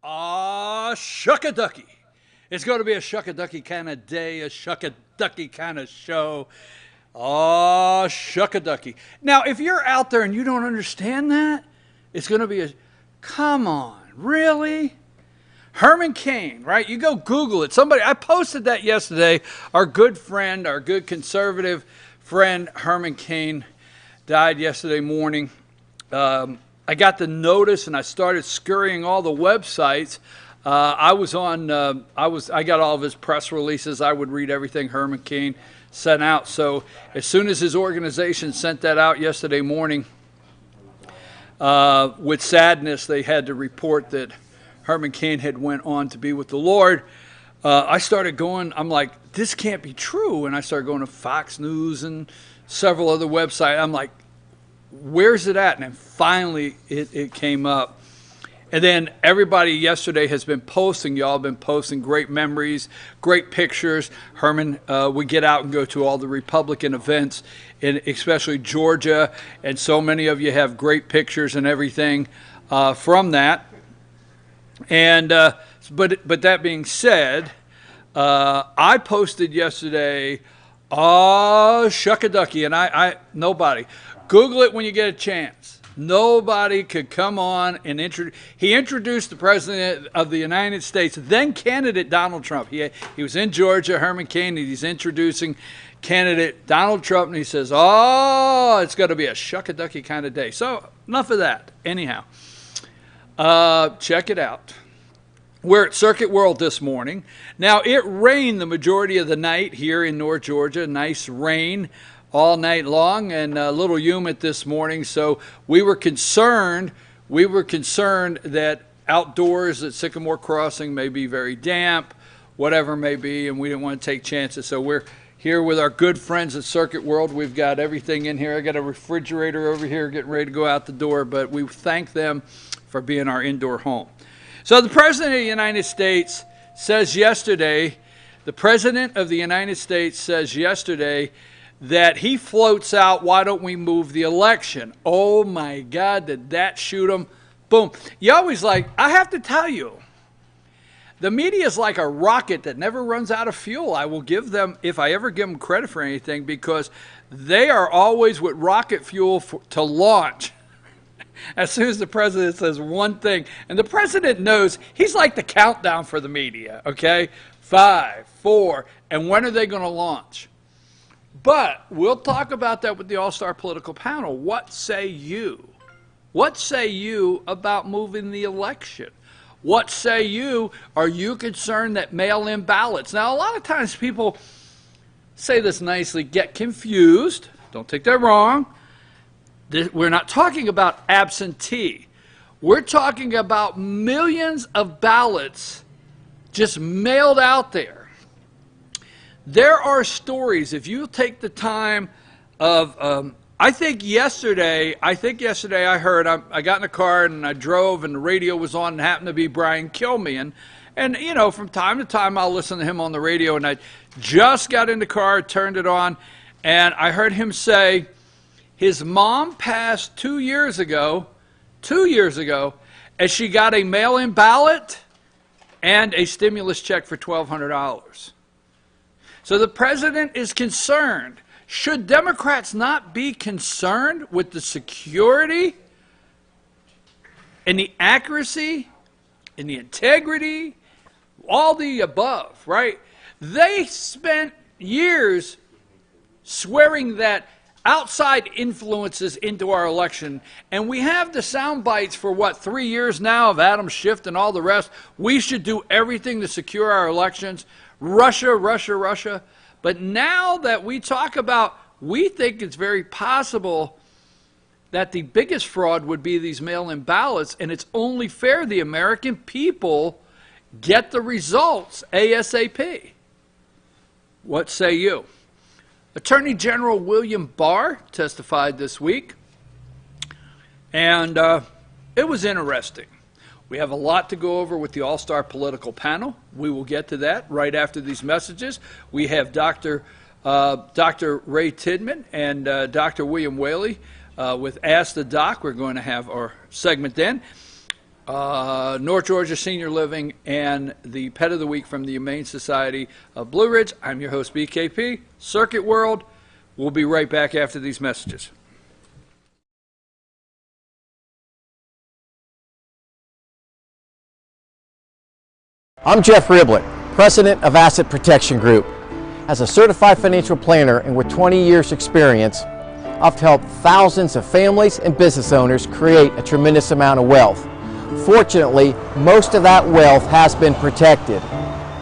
Shuck-a-ducky. It's going to be a shuck-a-ducky kind of day, a shuck-a-ducky kind of show. Shuck-a-ducky. Now, if you're out there and you don't understand that, it's going to be a, come on, really? Herman Cain, right? You go Google it. I posted that yesterday. Our good friend, our good conservative friend, Herman Cain, died yesterday morning. I got the notice and I started scurrying all the websites. I got all of his press releases. I would read everything Herman Cain sent out. So as soon as his organization sent that out yesterday morning, with sadness, they had to report that Herman Cain had went on to be with the Lord. I started going, I'm like, this can't be true. And I started going to Fox News and several other websites. I'm like, where's it at? And then finally it came up. And then everybody yesterday has been posting, y'all have been posting great memories, great pictures. Herman would get out and go to all the Republican events, in especially Georgia. And so many of you have great pictures and everything from that. And but that being said, I posted yesterday, shuck-a-ducky, and nobody. Google it when you get a chance. Nobody could come on and he introduced the President of the United States, then candidate Donald Trump. He was in Georgia, Herman Cain, and he's introducing candidate Donald Trump, and he says, it's going to be a shuck-a-ducky kind of day. So enough of that. Anyhow, check it out. We're at Circuit World this morning. Now, it rained the majority of the night here in North Georgia. Nice rain all night long and a little humid this morning. So we were concerned that outdoors at Sycamore Crossing may be very damp, whatever may be, and we didn't want to take chances. So we're here with our good friends at Circuit World. We've got everything in here. I got a refrigerator over here getting ready to go out the door, but we thank them for being our indoor home. So the President of the United States says yesterday, that he floats out, why don't we move the election? Oh my God, did that shoot him? Boom. You always I have to tell you, the media is like a rocket that never runs out of fuel. I will give them, if I ever give them credit for anything, because they are always with rocket fuel to launch. As soon as the president says one thing, and the president knows, he's like the countdown for the media, okay? 5, 4, and when are they going to launch? But we'll talk about that with the All-Star Political Panel. What say you? What say you about moving the election? What say you? Are you concerned that mail-in ballots? Now, a lot of times people say this nicely, get confused. Don't take that wrong. We're not talking about absentee. We're talking about millions of ballots just mailed out there. There are stories, if you take the time of, I think yesterday I heard, I got in a car and I drove and the radio was on and happened to be Brian Kilmeade. And, you know, from time to time I'll listen to him on the radio, and I just got in the car, turned it on, and I heard him say, his mom passed 2 years ago, and she got a mail-in ballot and a stimulus check for $1,200. So the president is concerned. Should Democrats not be concerned with the security and the accuracy and the integrity, all the above, right? They spent years swearing that outside influences into our election, and we have the sound bites for 3 years now of Adam Schiff and all the rest. We should do everything to secure our elections. Russia, Russia, Russia. But now that we talk about, we think it's very possible that the biggest fraud would be these mail-in ballots, and it's only fair the American people get the results ASAP. What say you? Attorney General William Barr testified this week, and it was interesting. We have a lot to go over with the All-Star Political Panel. We will get to that right after these messages. We have Dr. Ray Tidman and Dr. William Whaley with Ask the Doc. We're going to have our segment then. North Georgia Senior Living, and the Pet of the Week from the Humane Society of Blue Ridge. I'm your host, BKP. Circuit World. We'll be right back after these messages. I'm Jeff Riblett, President of Asset Protection Group. As a certified financial planner and with 20 years experience, I've helped thousands of families and business owners create a tremendous amount of wealth. Fortunately, most of that wealth has been protected.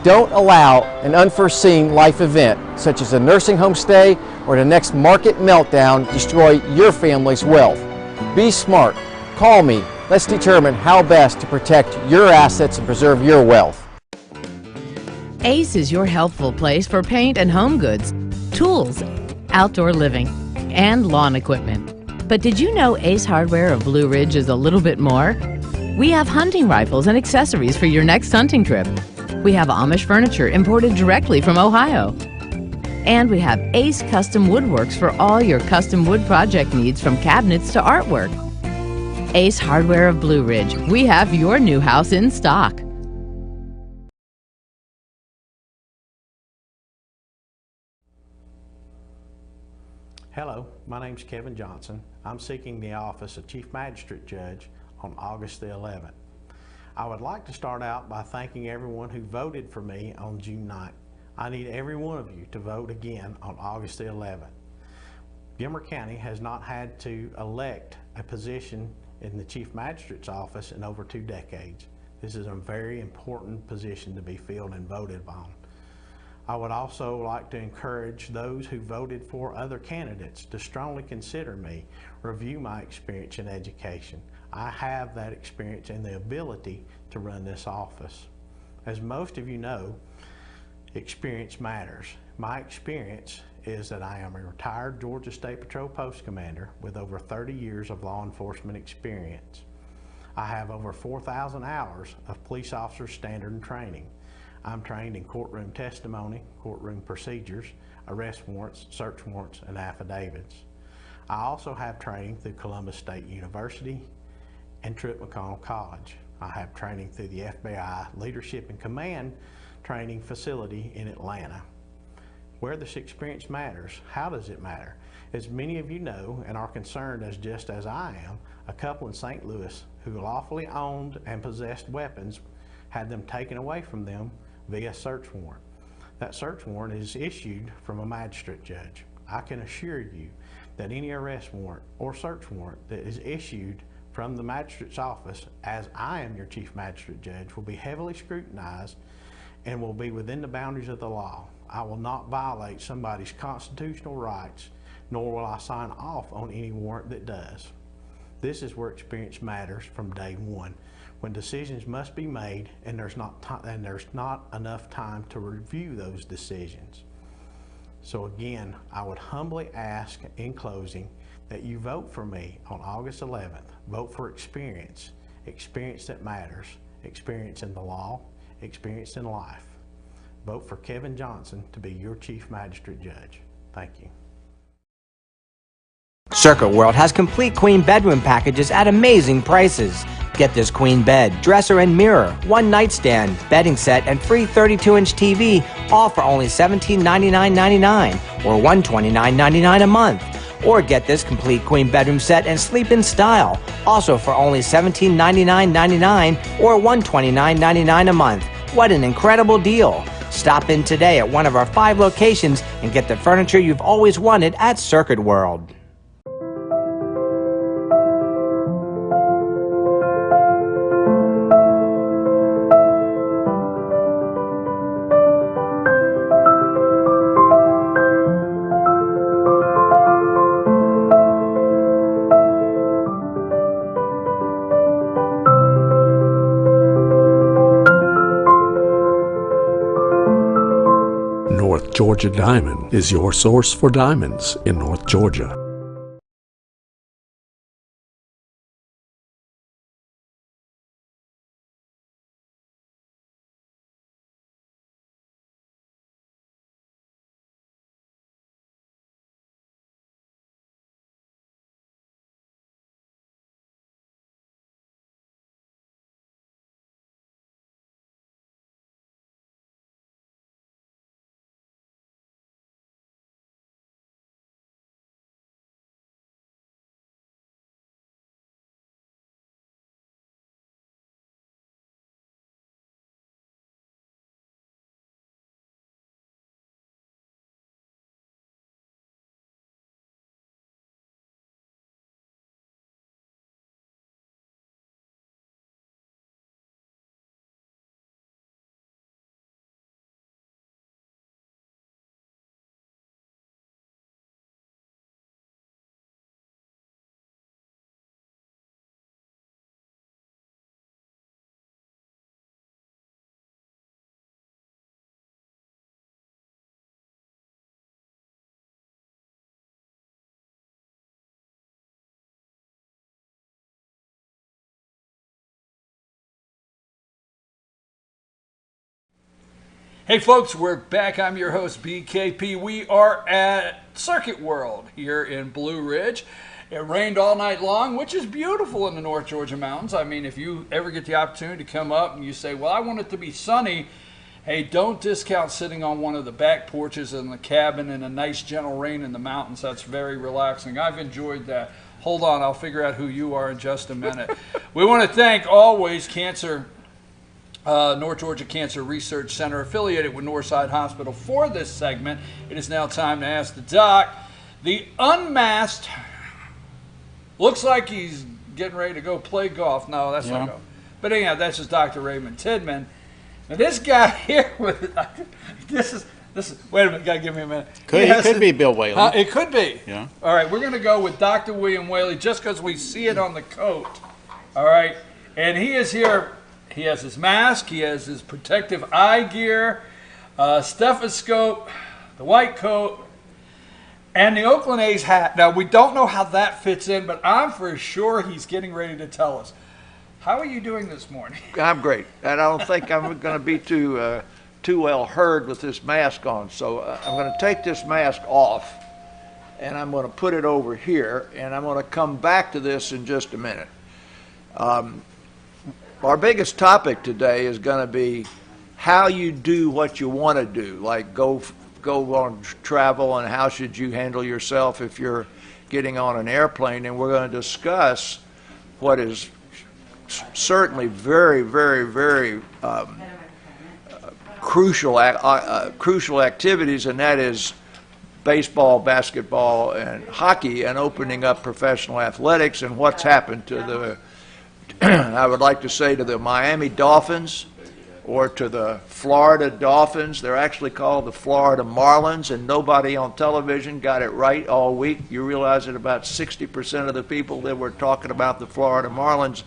Don't allow an unforeseen life event, such as a nursing home stay or the next market meltdown, destroy your family's wealth. Be smart. Call me. Let's determine how best to protect your assets and preserve your wealth. Ace is your helpful place for paint and home goods, tools, outdoor living, and lawn equipment. But did you know Ace Hardware of Blue Ridge is a little bit more? We have hunting rifles and accessories for your next hunting trip. We have Amish furniture imported directly from Ohio. And we have Ace Custom Woodworks for all your custom wood project needs, from cabinets to artwork. Ace Hardware of Blue Ridge. We have your new house in stock. Hello, my name's Kevin Johnson. I'm seeking the office of Chief Magistrate Judge on August the 11th. I would like to start out by thanking everyone who voted for me on June 9th. I need every one of you to vote again on August the 11th. Gilmer County has not had to elect a position in the Chief Magistrate's office in over 2 decades. This is a very important position to be filled and voted on. I would also like to encourage those who voted for other candidates to strongly consider me, review my experience in education. I have that experience and the ability to run this office. As most of you know, experience matters. My experience is that I am a retired Georgia State Patrol Post Commander with over 30 years of law enforcement experience. I have over 4,000 hours of police officer standard and training. I'm trained in courtroom testimony, courtroom procedures, arrest warrants, search warrants, and affidavits. I also have training through Columbus State University and Truett McConnell College. I have training through the FBI Leadership and Command Training Facility in Atlanta. Where this experience matters, how does it matter? As many of you know and are concerned, as just as I am, a couple in St. Louis who lawfully owned and possessed weapons had them taken away from them via search warrant. That search warrant is issued from a magistrate judge. I can assure you that any arrest warrant or search warrant that is issued from the magistrate's office, as I am your Chief Magistrate Judge, will be heavily scrutinized and will be within the boundaries of the law. I will not violate somebody's constitutional rights, nor will I sign off on any warrant that does. This is where experience matters from day one, when decisions must be made and there's not enough time to review those decisions. So again, I would humbly ask in closing that you vote for me on August 11th. Vote for experience, experience that matters, experience in the law, experience in life. Vote for Kevin Johnson to be your Chief Magistrate Judge. Thank you. Circuit World has complete queen bedroom packages at amazing prices. Get this queen bed, dresser and mirror, one nightstand, bedding set, and free 32-inch TV, all for only $1799.99 or $129.99 a month. Or get this complete queen bedroom set and sleep in style, also for only $1799.99 or $129.99 a month. What an incredible deal! Stop in today at one of our 5 locations and get the furniture you've always wanted at Circuit World. North Georgia Diamond is your source for diamonds in North Georgia. Hey folks, we're back. I'm your host, BKP. We are at Circuit World here in Blue Ridge. It rained all night long, which is beautiful in the North Georgia mountains. I mean, if you ever get the opportunity to come up and you say, well, I want it to be sunny, hey, don't discount sitting on one of the back porches in the cabin in a nice gentle rain in the mountains. That's very relaxing. I've enjoyed that. Hold on, I'll figure out who you are in just a minute. We want to thank always North Georgia Cancer Research Center, affiliated with Northside Hospital, for this segment. It is now time to ask the doc. The unmasked, looks like he's getting ready to go play golf. No, that's not golf. But anyhow, that's just Dr. Raymond Tidman. Now this guy here with this is wait a minute, gotta give me a minute. It could be Bill Whaley. It could be. Yeah. All right, we're gonna go with Dr. William Whaley just because we see it on the coat. All right, and he is here. He has his mask, he has his protective eye gear, stethoscope, the white coat, and the Oakland A's hat. Now, we don't know how that fits in, but I'm for sure he's getting ready to tell us. How are you doing this morning? I'm great, and I don't think I'm going to be too well heard with this mask on. So I'm going to take this mask off, and I'm going to put it over here, and I'm going to come back to this in just a minute. Our biggest topic today is going to be how you do what you want to do, like go on travel, and how should you handle yourself if you're getting on an airplane. And we're going to discuss what is certainly very, very, very crucial activities, and that is baseball, basketball, and hockey, and opening up professional athletics, and what's happened to the I would like to say to the Miami Dolphins, or to the Florida Dolphins. They're actually called the Florida Marlins, and nobody on television got it right all week. You realize that about 60% of the people that were talking about the Florida Marlins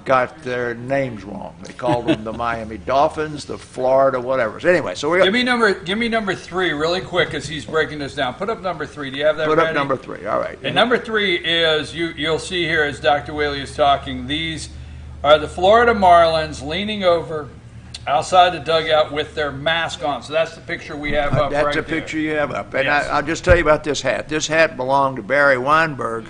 got their names wrong. They called them the Miami Dolphins, the Florida whatever. Anyway, so we're give me number 3 really quick as he's breaking this down. Put up number 3. Do you have that Put ready? up number 3. All right. And number 3 is, you'll see here as Dr. Whaley is talking, these are the Florida Marlins leaning over outside the dugout with their mask on. So that's the picture we have up right there. That's the picture you have up. And yes. I'll just tell you about this hat. This hat belonged to Barry Weinberg,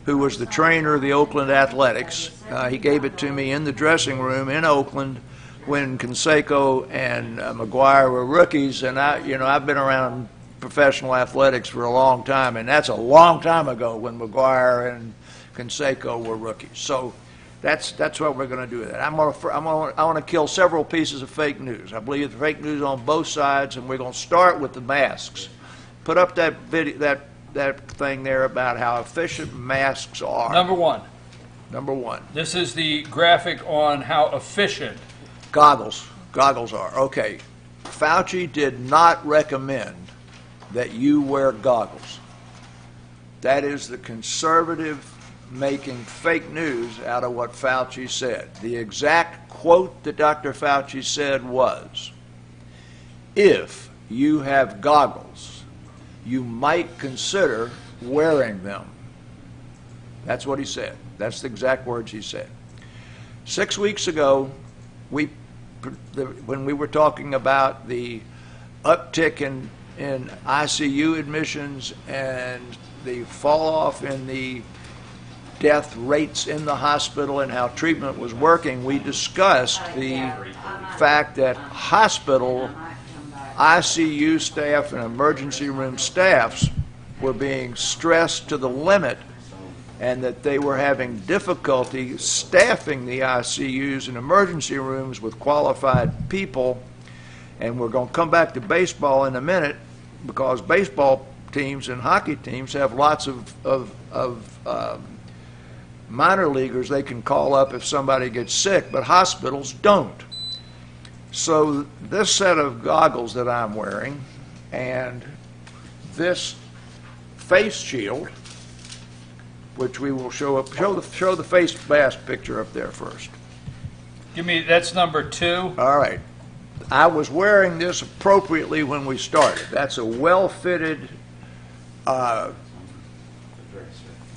who was the trainer of the Oakland Athletics. He gave it to me in the dressing room in Oakland when Canseco and McGuire were rookies. And I've been around professional athletics for a long time, and that's a long time ago when McGuire and Canseco were rookies. So that's what we're going to do with that. I want to kill several pieces of fake news. I believe the fake news on both sides, and we're going to start with the masks. Put up that video, that thing there about how efficient masks are. Number 1. Number 1. This is the graphic on how efficient goggles are. Okay. Fauci did not recommend that you wear goggles. That is the conservative making fake news out of what Fauci said. The exact quote that Dr. Fauci said was, if you have goggles, you might consider wearing them. That's what he said. That's the exact words he said. 6 weeks ago, when we were talking about the uptick in ICU admissions and the fall off in the death rates in the hospital and how treatment was working, we discussed the fact that hospital ICU staff and emergency room staffs were being stressed to the limit, and that they were having difficulty staffing the ICUs and emergency rooms with qualified people. And we're going to come back to baseball in a minute, because baseball teams and hockey teams have lots of minor leaguers they can call up if somebody gets sick, but hospitals don't. So this set of goggles that I'm wearing and this face shield, which we will show the face mask picture up there first. That's number 2. All right. I was wearing this appropriately when we started. That's a well-fitted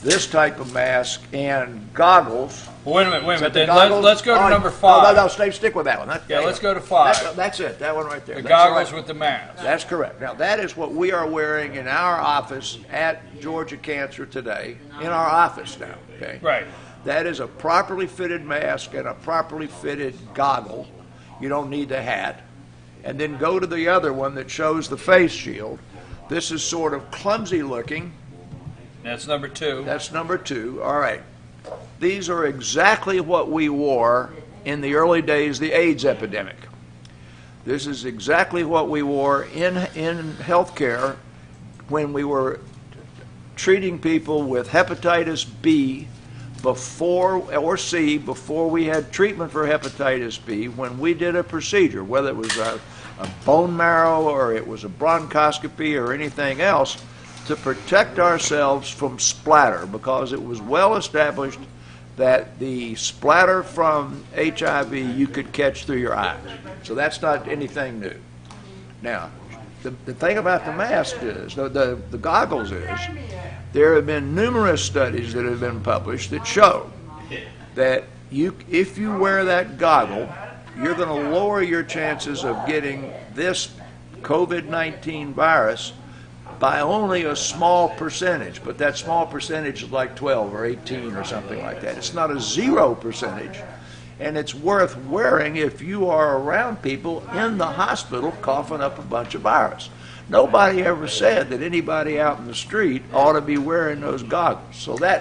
this type of mask and goggles. Well, wait a minute. Is that the Then goggles? let's go to Oh, number 5. No, stick with that one. Yeah, let's go to 5. That's it. That one right there. The That's goggles right. with the mask. That's correct. Now, that is what we are wearing in our office at Georgia Cancer today, in our office now, okay? Right. That is a properly fitted mask and a properly fitted goggle. You don't need the hat. And then go to the other one that shows the face shield. This is sort of clumsy looking. That's number 2. That's number 2. All right. These are exactly what we wore in the early days of the AIDS epidemic. This is exactly what we wore in healthcare when we were treating people with hepatitis B or C before we had treatment for hepatitis B, when we did a procedure, whether it was a bone marrow or it was a bronchoscopy or anything else, to protect ourselves from splatter, because it was well established that the splatter from HIV you could catch through your eyes. So that's not anything new. Now, the thing about the mask is, the goggles is, there have been numerous studies that have been published that show that if you wear that goggle, you're going to lower your chances of getting this COVID-19 virus by only a small percentage, but that small percentage is like 12 or 18 or something like that. It's not a 0%, and it's worth wearing if you are around people in the hospital coughing up a bunch of virus. Nobody ever said that anybody out in the street ought to be wearing those goggles. So they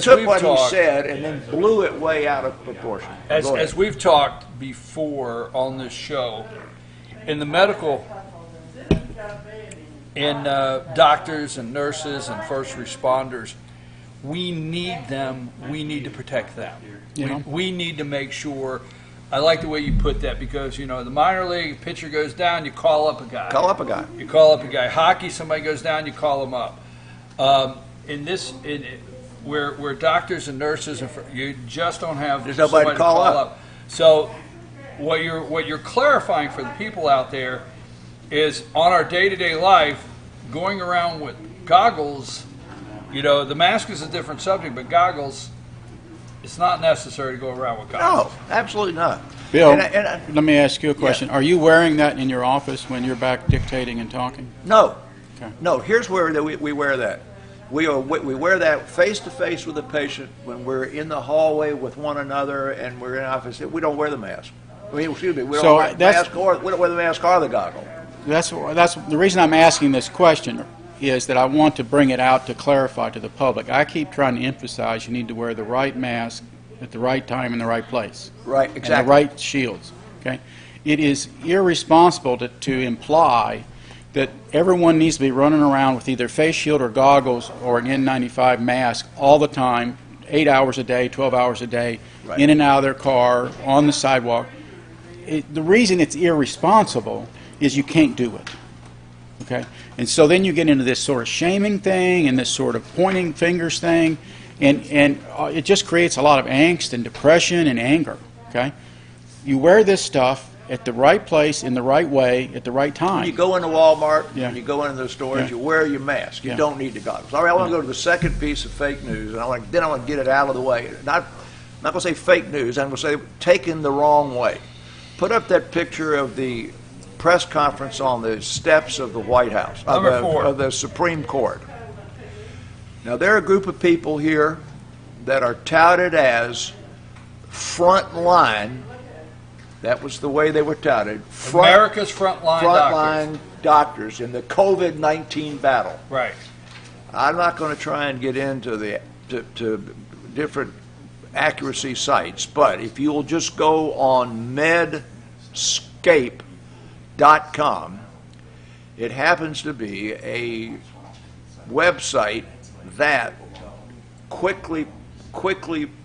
took what he said and then blew it way out of proportion. As we've talked before on this show, in the medical, in doctors and nurses and first responders, we need them. We need to protect them. We need to make sure. I like the way you put that, because, the minor league pitcher goes down, you call up a guy. You call up a guy. Hockey, somebody goes down, you call them up. Where doctors and nurses, you just don't have There's nobody to call up. So what you're clarifying for the people out there is, on our day-to-day life, going around with goggles, the mask is a different subject, but goggles, it's not necessary to go around with goggles. No, absolutely not. Bill, let me ask you a question. Yeah. Are you wearing that in your office when you're back dictating and talking? No. Okay. No, here's where we wear that. We wear that face-to-face with the patient when we're in the hallway with one another and we're in the office. We don't wear the mask. We don't wear the mask or the goggle. That's the reason I'm asking this question, is that I want to bring it out to clarify to the public. I keep trying to emphasize you need to wear the right mask at the right time in the right place. Right, exactly. And the right shields. Okay? It is irresponsible to imply that everyone needs to be running around with either face shield or goggles or an N95 mask all the time, 8 hours a day, 12 hours a day, right, in and out of their car, on the sidewalk. The reason it's irresponsible is you can't do it. Okay? And so then you get into this sort of shaming thing and this sort of pointing fingers thing, and it just creates a lot of angst and depression and anger. Okay? You wear this stuff at the right place, in the right way, at the right time. When you go into Walmart, yeah, when you go into the stores, yeah, you wear your mask. You yeah, don't need the goggles. All right, I want to go to the second piece of fake news, and then I want to get it out of the way. I'm not going to say fake news. I'm going to say taken the wrong way. Put up that picture of the press conference on the steps of the White House, of the Supreme Court. Now, there are a group of people here that are touted as frontline. That was the way they were touted. America's frontline doctors in the COVID-19 battle. Right. I'm not going to try and get into to different accuracy sites, but if you will just go on medscape.com, it happens to be a website that quickly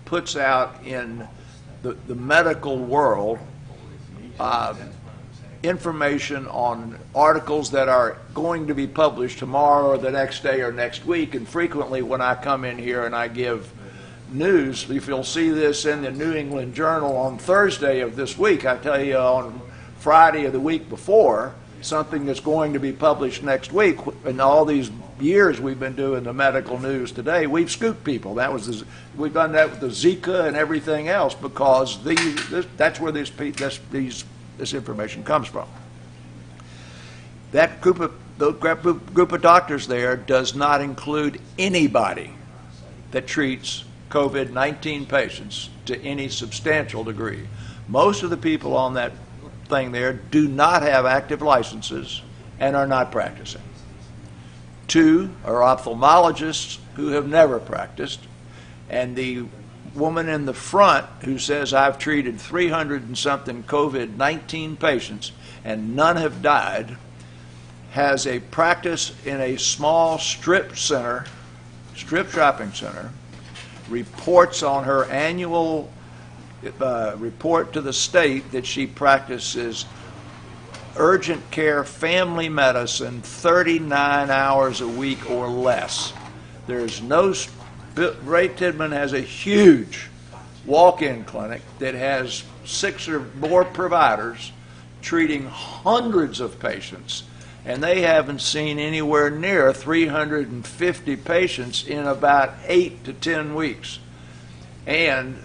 puts out in the medical world information on articles that are going to be published tomorrow or the next day or next week. And frequently when I come in here and I give news, if you'll see this in the New England Journal on Thursday of this week, I tell you on Friday of the week before, something that's going to be published next week. In all these years we've been doing the medical news today, we've scooped people. We've done that with the Zika and everything else because that's where this information comes from. That group of doctors there does not include anybody that treats COVID-19 patients to any substantial degree. Most of the people on that thing there do not have active licenses and are not practicing. 2 are ophthalmologists who have never practiced, and the woman in the front who says, I've treated 300 and something COVID-19 patients and none have died, has a practice in a small strip shopping center, reports on her annual report to the state that she practices urgent care family medicine 39 hours a week or less. There's no, Ray Tidman has a huge walk-in clinic that has 6 or more providers treating hundreds of patients, and they haven't seen anywhere near 350 patients in about 8 to 10 weeks. And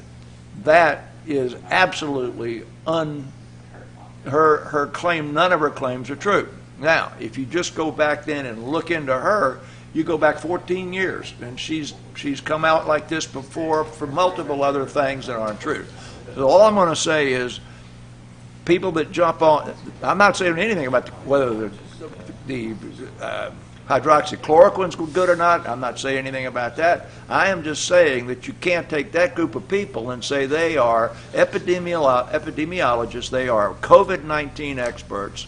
that is absolutely her claim, none of her claims are true. Now, if you just go back then and look into her, you go back 14 years, and she's come out like this before for multiple other things that aren't true. So all I'm going to say is, people that jump on, I'm not saying anything about whether the hydroxychloroquine's good or not. I'm not saying anything about that. I am just saying that you can't take that group of people and say they are epidemiologists, they are COVID-19 experts.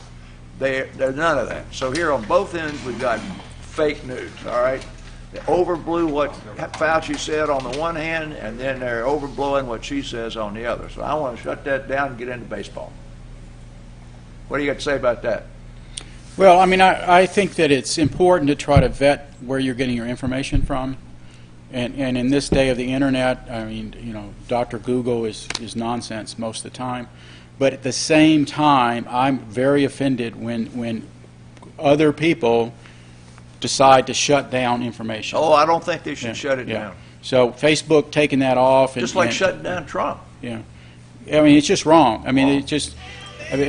They're none of that. So here on both ends we've got fake news, all right? They overblew what Fauci said on the one hand, and then they're overblowing what she says on the other. So I want to shut that down and get into baseball. What do you got to say about that? Well, I mean, I think that it's important to try to vet where you're getting your information from. And in this day of the internet, I mean, you know, Dr. Google is nonsense most of the time. But at the same time, I'm very offended when other people decide to shut down information. Oh, I don't think they should shut it down. So Facebook taking that off. Just like shutting down Trump. Yeah. I mean, it's just wrong. I mean,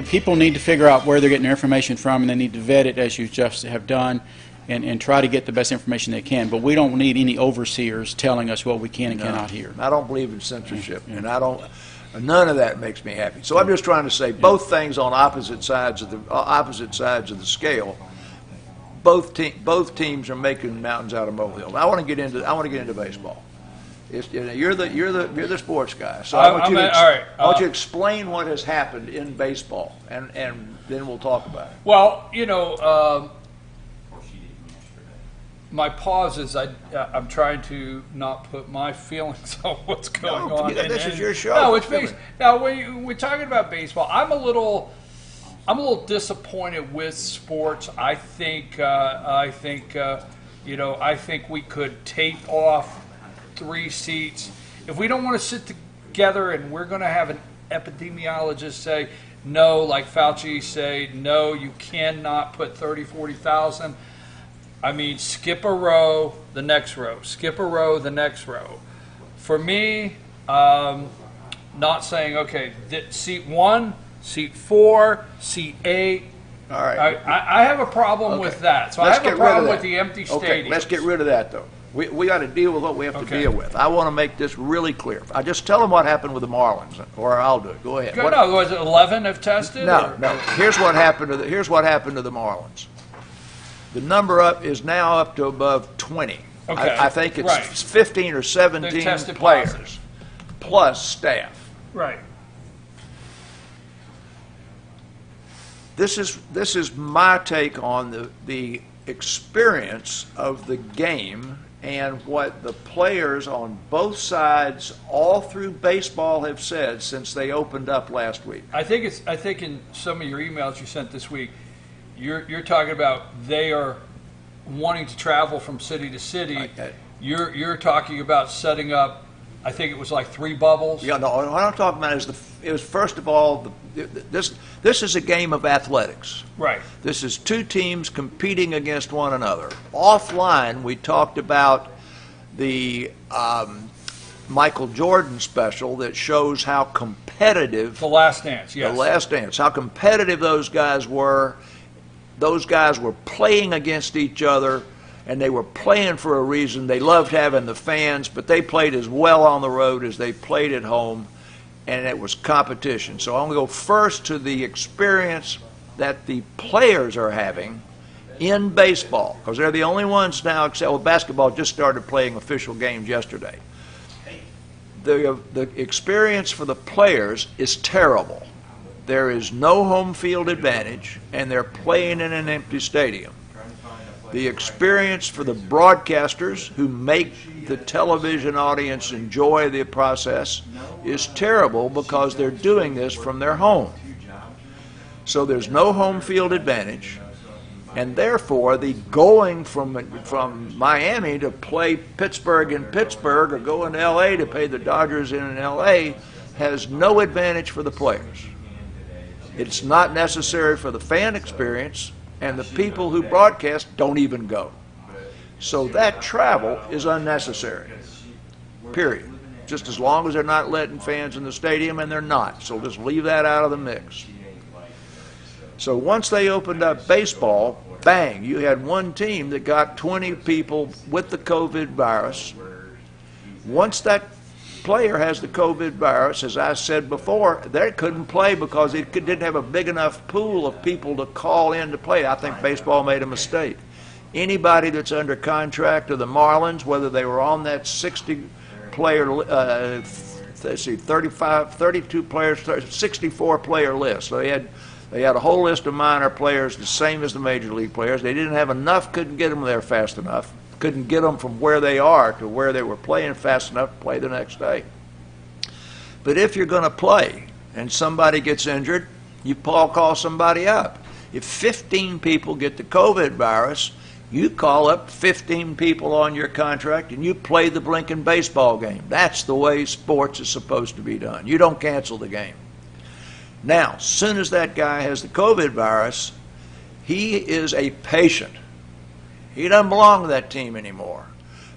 people need to figure out where they're getting their information from, and they need to vet it as you just have done, and try to get the best information they can. But we don't need any overseers telling us what we can and cannot hear. I don't believe in censorship, and none of that makes me happy. So I'm just trying to say both things on opposite sides of the scale. Both teams are making mountains out of molehills. I want to get into baseball. You're the sports guy, so I want you to explain what has happened in baseball, and then we'll talk about it. Well, you know, my pause is I'm trying to not put my feelings on what's going on. This is your show. No, it's based. Now, when we're talking about baseball, I'm a little disappointed with sports. I think we could tape off 3 seats. If we don't want to sit together and we're going to have an epidemiologist say no, like Fauci say no, you cannot put 30, 40,000. I mean, skip a row, the next row. Skip a row, the next row. For me, not saying, okay, seat 1, seat 4, seat 8. All right. I have a problem with that. So I have a problem with the empty stadiums. Okay, let's get rid of that, though. We got to deal with what we have to deal with. I want to make this really clear. I just tell them what happened with the Marlins, or I'll do it. Go ahead. No, was it 11 have tested? No. Here's what happened to the Marlins. The number is now up to above 20. Okay. I think it's 15 or 17 players positive, plus staff. Right. This is my take on the experience of the game and what the players on both sides all through baseball have said since they opened up last week. I think in some of your emails you sent this week, you're talking about they are wanting to travel from city to city. Okay. You're talking about setting up I think it was like 3 bubbles. Yeah, no, what I'm talking about is it was first of all, this is a game of athletics. Right. This is 2 teams competing against one another. Offline, we talked about the Michael Jordan special that shows how competitive. The Last Dance, yes. The Last Dance, how competitive those guys were. Those guys were playing against each other, and they were playing for a reason. They loved having the fans, but they played as well on the road as they played at home, and it was competition. So I'm going to go first to the experience that the players are having in baseball, because they're the only ones now, except well, basketball just started playing official games yesterday. The experience for the players is terrible. There is no home field advantage, and they're playing in an empty stadium. The experience for the broadcasters who make the television audience enjoy the process is terrible because they're doing this from their home. So there's no home field advantage, and therefore the going from Miami to play Pittsburgh in Pittsburgh or going to L.A. to play the Dodgers in L.A. has no advantage for the players. It's not necessary for the fan experience, and the people who broadcast don't even go. So that travel is unnecessary, period. Just as long as they're not letting fans in the stadium, and they're not. So just leave that out of the mix. So once they opened up baseball, bang, you had one team that got 20 people with the COVID virus. Once that player has the COVID virus, as I said before, they couldn't play because it didn't have a big enough pool of people to call in to play. I think baseball made a mistake. Anybody that's under contract to the Marlins, whether they were on that 60-player, 32 players, 64-player list. So they had a whole list of minor players, the same as the major league players. They didn't have enough, couldn't get them there fast enough. Couldn't get them from where they are to where they were playing fast enough to play the next day. But if you're going to play and somebody gets injured, you call somebody up. If 15 people get the COVID virus, you call up 15 people on your contract and you play the blinking baseball game. That's the way sports is supposed to be done. You don't cancel the game. Now, as soon as that guy has the COVID virus, he is a patient. He doesn't belong to that team anymore.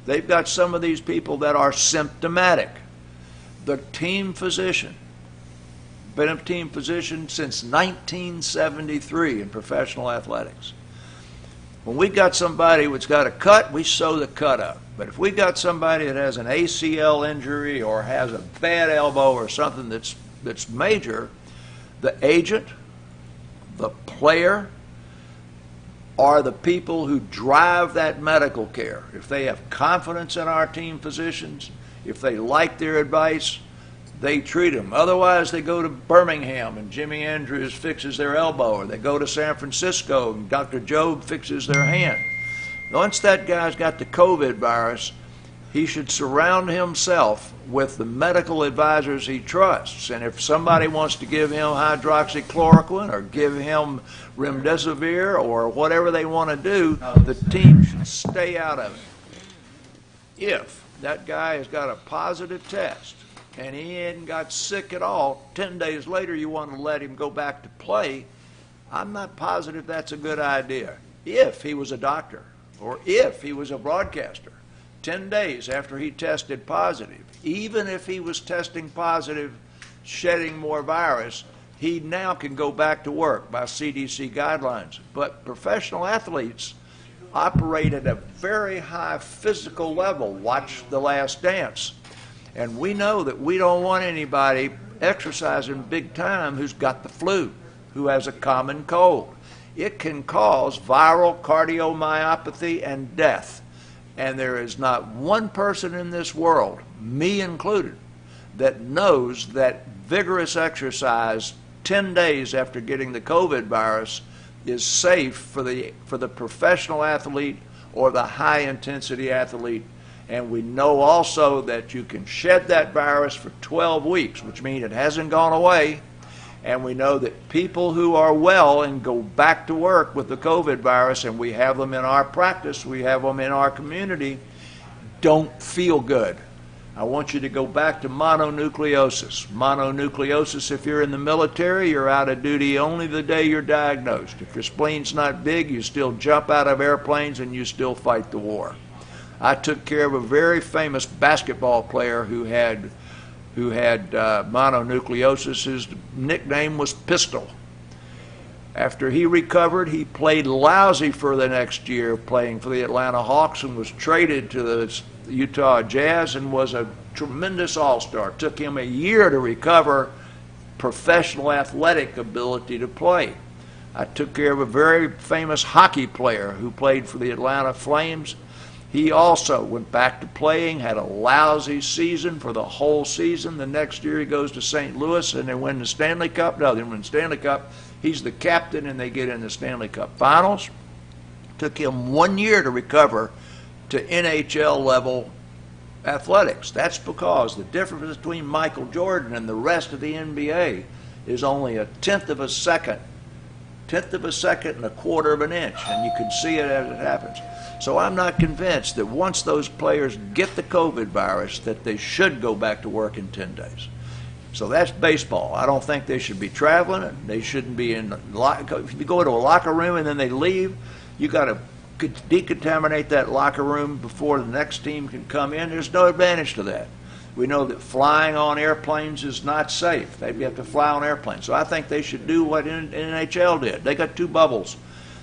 They've got some of these people that are symptomatic. The team physician, been a team physician since 1973 in professional athletics. When we got somebody that's got a cut, we sew the cut up. But if we got somebody that has an ACL injury or has a bad elbow or something that's major, the agent, the player, are the people who drive that medical care. If they have confidence in our team physicians, if they like their advice, they treat them. Otherwise, they go to Birmingham and Jimmy Andrews fixes their elbow, or they go to San Francisco and Dr. Job fixes their hand. Once that guy's got the COVID virus, he should surround himself with the medical advisors he trusts. And if somebody wants to give him hydroxychloroquine or give him remdesivir or whatever they want to do, the team should stay out of it. If that guy has got a positive test and he hadn't got sick at all, 10 days later you want to let him go back to play, I'm not positive that's a good idea. If he was a doctor or if he was a broadcaster, 10 days after he tested positive, even if he was testing positive, shedding more virus, he now can go back to work by CDC guidelines. But professional athletes operate at a very high physical level. Watch The Last Dance. And we know that we don't want anybody exercising big time who's got the flu, who has a common cold. It can cause viral cardiomyopathy and death. And there is not one person in this world, me included, that knows that vigorous exercise 10 days after getting the COVID virus is safe for the professional athlete or the high-intensity athlete. And we know also that you can shed that virus for 12 weeks, which means it hasn't gone away. And we know that people who are well and go back to work with the COVID virus, and we have them in our practice, we have them in our community, don't feel good. I want you to go back to mononucleosis. Mononucleosis, if you're in the military, you're out of duty only the day you're diagnosed. If your spleen's not big, you still jump out of airplanes and you still fight the war. I took care of a very famous basketball player who had mononucleosis. His nickname was Pistol. After he recovered, he played lousy for the next year, playing for the Atlanta Hawks, and was traded to the Utah Jazz and was a tremendous all-star. Took him a year to recover professional athletic ability to play. I took care of a very famous hockey player who played for the Atlanta Flames. He also went back to playing, had a lousy season for the whole season. The next year he goes to St. Louis and they win the Stanley Cup. No, they win the Stanley Cup. He's the captain and they get in the Stanley Cup Finals. Took him 1 year to recover to NHL level athletics. That's because the difference between Michael Jordan and the rest of the NBA is only a tenth of a second and a quarter of an inch, and you can see it as it happens. So I'm not convinced that once those players get the COVID virus that they should go back to work in 10 days. So that's baseball. I don't think they should be traveling. They shouldn't be in. If you go into a locker room and then they leave, you got to decontaminate that locker room before the next team can come in. There's no advantage to that. We know that flying on airplanes is not safe. They have to fly on airplanes. So I think they should do what NHL did. They got 2 bubbles.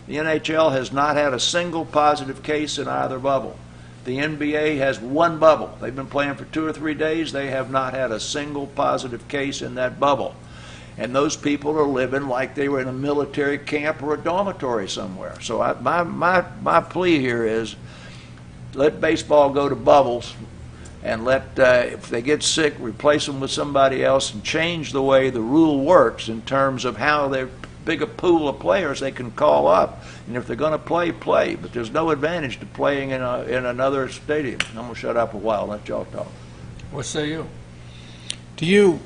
The NHL has not had a single positive case in either bubble. The NBA has 1 bubble. They've been playing for 2 or 3 days. They have not had a single positive case in that bubble. And those people are living like they were in a military camp or a dormitory somewhere. So my plea here is let baseball go to bubbles and let, if they get sick, replace them with somebody else and change the way the rule works in terms of how they're big a pool of players they can call up. And if they're going to play, play. But there's no advantage to playing in another stadium. I'm going to shut up a while and let y'all talk. What say you?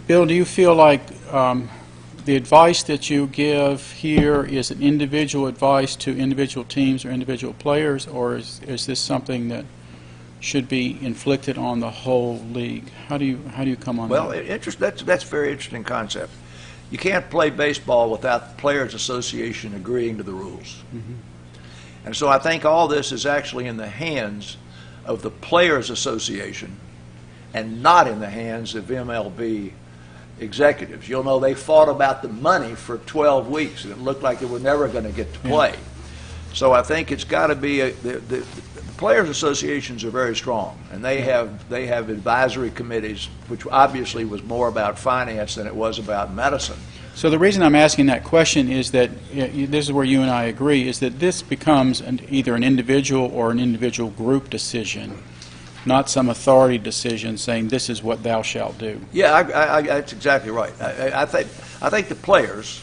Bill, do you feel like the advice that you give here is an individual advice to individual teams or individual players, or is this something that should be inflicted on the whole league? How do you come on that? Well, that's a very interesting concept. You can't play baseball without the Players Association agreeing to the rules. Mm-hmm. And so I think all this is actually in the hands of the Players Association and not in the hands of MLB executives. You'll know they fought about the money for 12 weeks and it looked like they were never going to get to play. Yeah. So I think it's got to be the Players Associations are very strong, and they have advisory committees, which obviously was more about finance than it was about medicine. So the reason I'm asking that question is that this is where you and I agree, is that this becomes either an individual or an individual group decision, not some authority decision saying this is what thou shalt do. Yeah, that's exactly right. I think the players,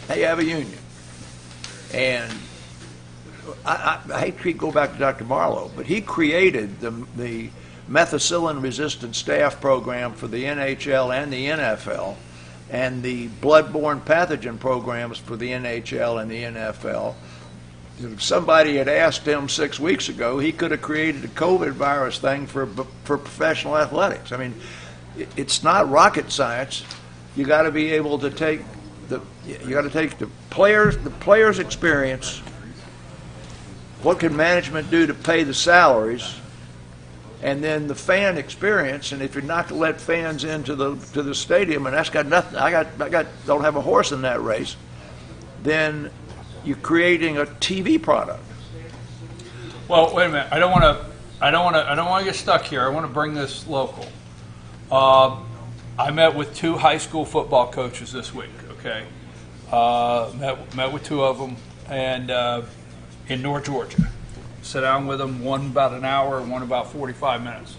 they have a union, and I hate to go back to Dr. Marlowe, but he created the methicillin-resistant staph program for the NHL and the NFL, and the blood-borne pathogen programs for the NHL and the NFL. If somebody had asked him 6 weeks ago, he could have created a COVID virus thing for professional athletics. I mean, it's not rocket science. You got to be able to take the players' experience. What can management do to pay the salaries, and then the fan experience? And if you're not to let fans into the stadium, and that's got nothing, don't have a horse in that race, then you're creating a TV product. Well, wait a minute. I don't want to get stuck here. I want to bring this local. I met with 2 high school football coaches this week. Okay, met with 2 of them, and in North Georgia. Sit down with them, one about an hour, one about 45 minutes.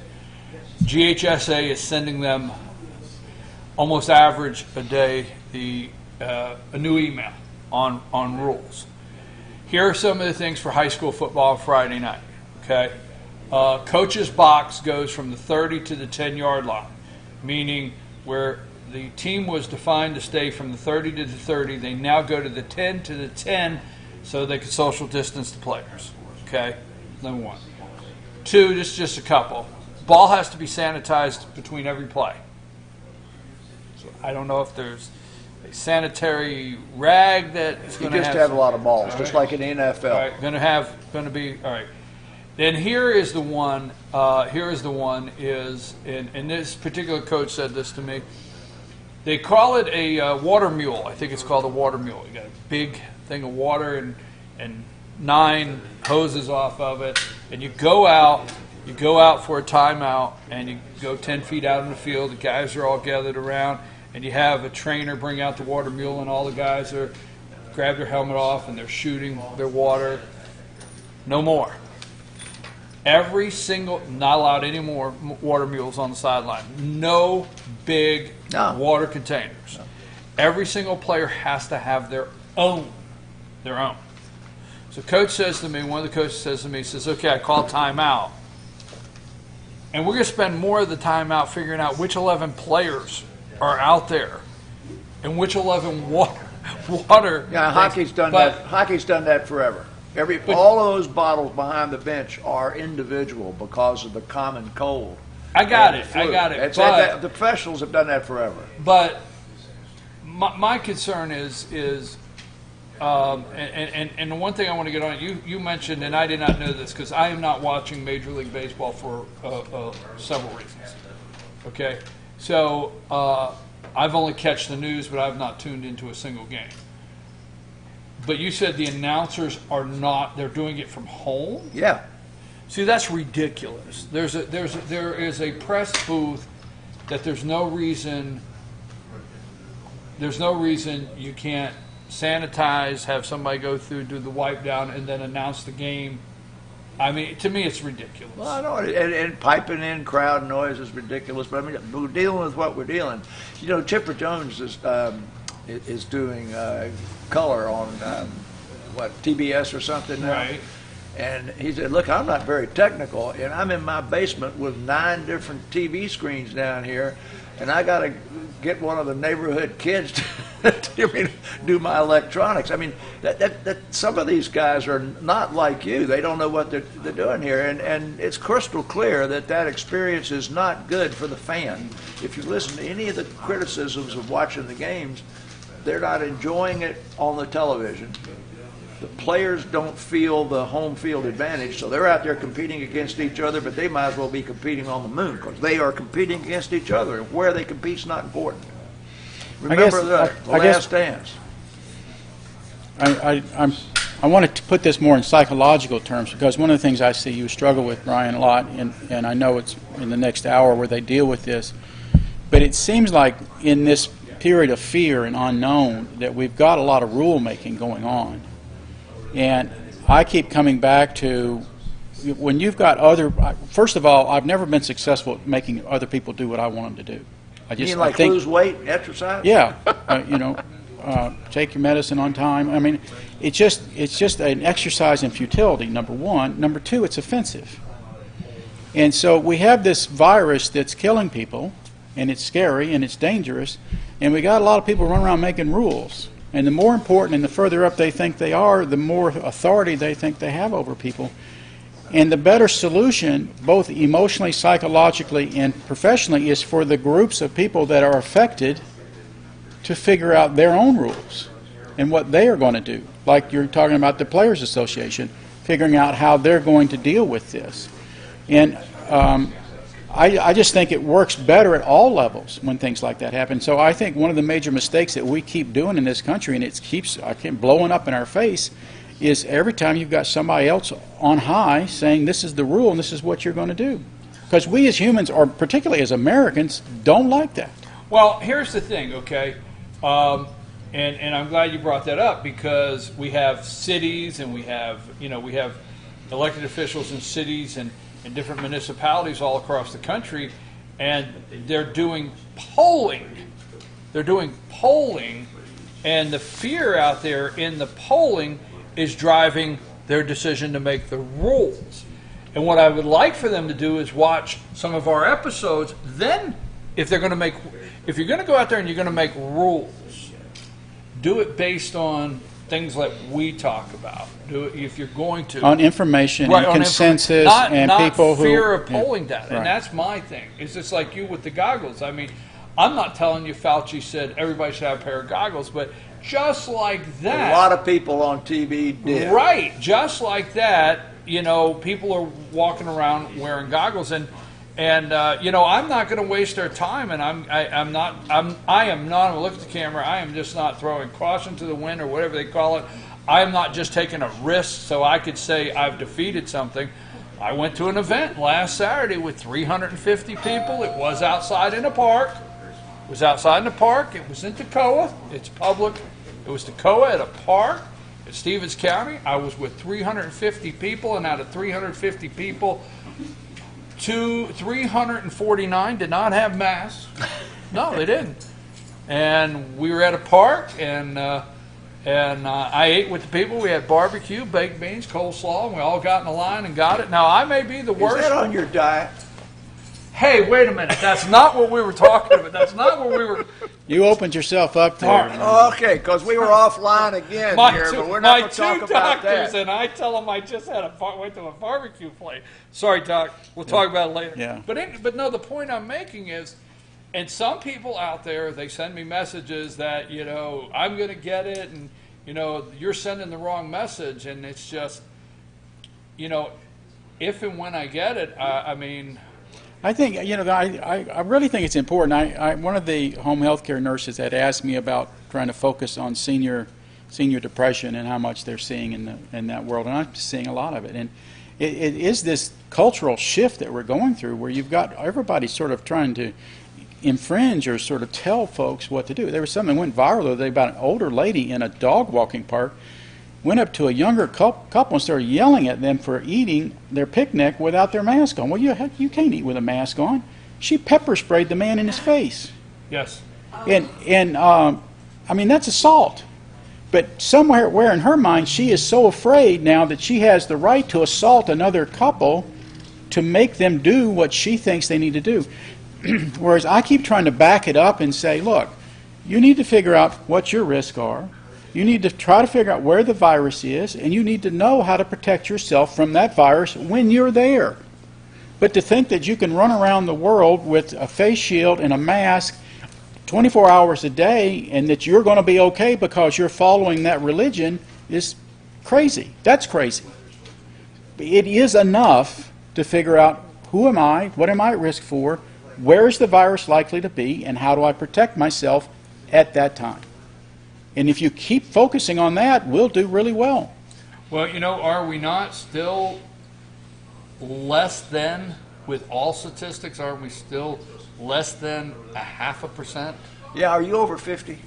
GHSA is sending them almost average a day a new email on rules. Here are some of the things for high school football Friday night. Okay, coach's box goes from the 30 to the 10-yard line, meaning where the team was defined to stay from the 30 to the 30, they now go to the 10 to the 10 so they can social distance the players. Okay, number 1. 2, just a couple. ball has to be sanitized between every play. So I don't know if there's a sanitary rag that is You going to just have have a lot of balls, just like in the NFL. All right, going to be all right. Then here is the one. And this particular coach said this to me. They call it a water mule. I think it's called a water mule. You got a big thing of water and 9 hoses off of it, and you go out for a timeout, and you go 10 feet out in the field. The guys are all gathered around, and you have a trainer bring out the water mule, and all the guys grab their helmet off, and they're shooting their water. No more. Every single, not allowed any more water mules on the sideline. No big water containers. No. Every single player has to have their own. So coach says to me, one of the coaches says to me, he says, okay, I call timeout. And we're going to spend more of the time out figuring out which 11 players are out there and which 11 water. Yeah, hockey's done that. Hockey's done that forever. All of those bottles behind the bench are individual because of the common cold. I got it. The professionals have done that forever. But my concern is and the one thing I want to get on, you mentioned, and I did not know this because I am not watching Major League Baseball for several reasons. Okay, so I've only catch the news, but I've not tuned into a single game. But you said the announcers are not; they're doing it from home. Yeah. See, that's ridiculous. There is a press booth that there's no reason you can't sanitize, have somebody go through, do the wipe down, and then announce the game. I mean, to me, it's ridiculous. Well, I know, and piping in crowd noise is ridiculous. But I mean, we're dealing with what we're dealing. You know, Chipper Jones is doing color on TBS or something now. Right. And he said, look, I'm not very technical, and I'm in my basement with 9 different TV screens down here, and I got to get one of the neighborhood kids to do my electronics. I mean, that some of these guys are not like you. They don't know what they're doing here, and it's crystal clear that experience is not good for the fan. If you listen to any of the criticisms of watching the games, they're not enjoying it on the television. The players don't feel the home field advantage, so they're out there competing against each other, but they might as well be competing on the moon because they are competing against each other. And where they compete is not important. Remember the last dance. I wanted to put this more in psychological terms because one of the things I see you struggle with, Brian, a lot, and I know it's in the next hour where they deal with this, but it seems like in this period of fear and unknown that we've got a lot of rule-making going on. And I keep coming back to when you've got first of all, I've never been successful at making other people do what I want them to do. You mean like lose weight, exercise? Yeah, take your medicine on time. I mean, it's just an exercise in futility, number one. Number two, it's offensive. And so we have this virus that's killing people, and it's scary, and it's dangerous, and we got a lot of people running around making rules. And the more important and the further up they think they are, the more authority they think they have over people. And the better solution, both emotionally, psychologically, and professionally, is for the groups of people that are affected to figure out their own rules and what they are going to do. Like you're talking about the Players Association, figuring out how they're going to deal with this. And I just think it works better at all levels when things like that happen. So I think one of the major mistakes that we keep doing in this country, and it keeps blowing up in our face, is every time you've got somebody else on high saying this is the rule and this is what you're going to do. Because we as humans, or particularly as Americans, don't like that. Well, here's the thing, okay? And I'm glad you brought that up because we have cities and we have elected officials in cities and different municipalities all across the country, and they're doing polling. And the fear out there in the polling is driving their decision to make the rules. And what I would like for them to do is watch some of our episodes. Then, if you're going to go out there and you're going to make rules, do it based on things that we talk about. If you're going to On information Right, and on consensus not, and not people who fear of polling data, Right. and that's my thing. It's just like you with the goggles. I mean, I'm not telling you Fauci said everybody should have a pair of goggles, but just like that, A lot of people on TV did. right? Just like that, you know, people are walking around wearing goggles, and you know, I'm not going to waste our time, and I am not. I'm going to look at the camera. I am just not throwing caution to the wind or whatever they call it. I am not just taking a risk so I could say I've defeated something. I went to an event last Saturday with 350 people. It was outside in a park. It was outside in the park. It was in Toccoa. It's public. It was Toccoa at a park in Stevens County. I was with 350 people, and out of 350 people, 349 did not have masks. No, they didn't. And we were at a park, and I ate with the people. We had barbecue, baked beans, coleslaw, and we all got in a line and got it. Now, I may be the worst. Is that on your diet? Hey, wait a minute. That's not what we were talking about. That's not what we were. You opened yourself up there. Okay, because we were offline again here, but we're not going to talk about that. And I tell them I just went to a barbecue place. Sorry, Doc. We'll talk about it later. Yeah. But no, the point I'm making is, and some people out there, they send me messages that, you know, I'm going to get it, and, you know, you're sending the wrong message, and it's just, you know, if and when I get it, I mean. I think, you know, I really think it's important. One of the home health care nurses had asked me about trying to focus on senior depression and how much they're seeing in that world, and I'm seeing a lot of it. And it is this cultural shift that we're going through, where you've got everybody sort of trying to infringe or sort of tell folks what to do. There was something that went viral the other day about an older lady in a dog walking park went up to a younger couple and started yelling at them for eating their picnic without their mask on. Well, you can't eat with a mask on. She pepper sprayed the man in his face. Yes. And I mean, that's assault. But somewhere where in her mind she is so afraid now that she has the right to assault another couple to make them do what she thinks they need to do. Whereas I keep trying to back it up and say, look, you need to figure out what your risks are. You need to try to figure out where the virus is, and you need to know how to protect yourself from that virus when you're there. But to think that you can run around the world with a face shield and a mask 24 hours a day and that you're going to be okay because you're following that religion is crazy. That's crazy. It is enough to figure out who am I, what am I at risk for, where is the virus likely to be, and how do I protect myself at that time. And if you keep focusing on that, we'll do really well. Well, you know, are we not still less than, with all statistics, aren't we still less than 0.5%? Yeah, are you over 50?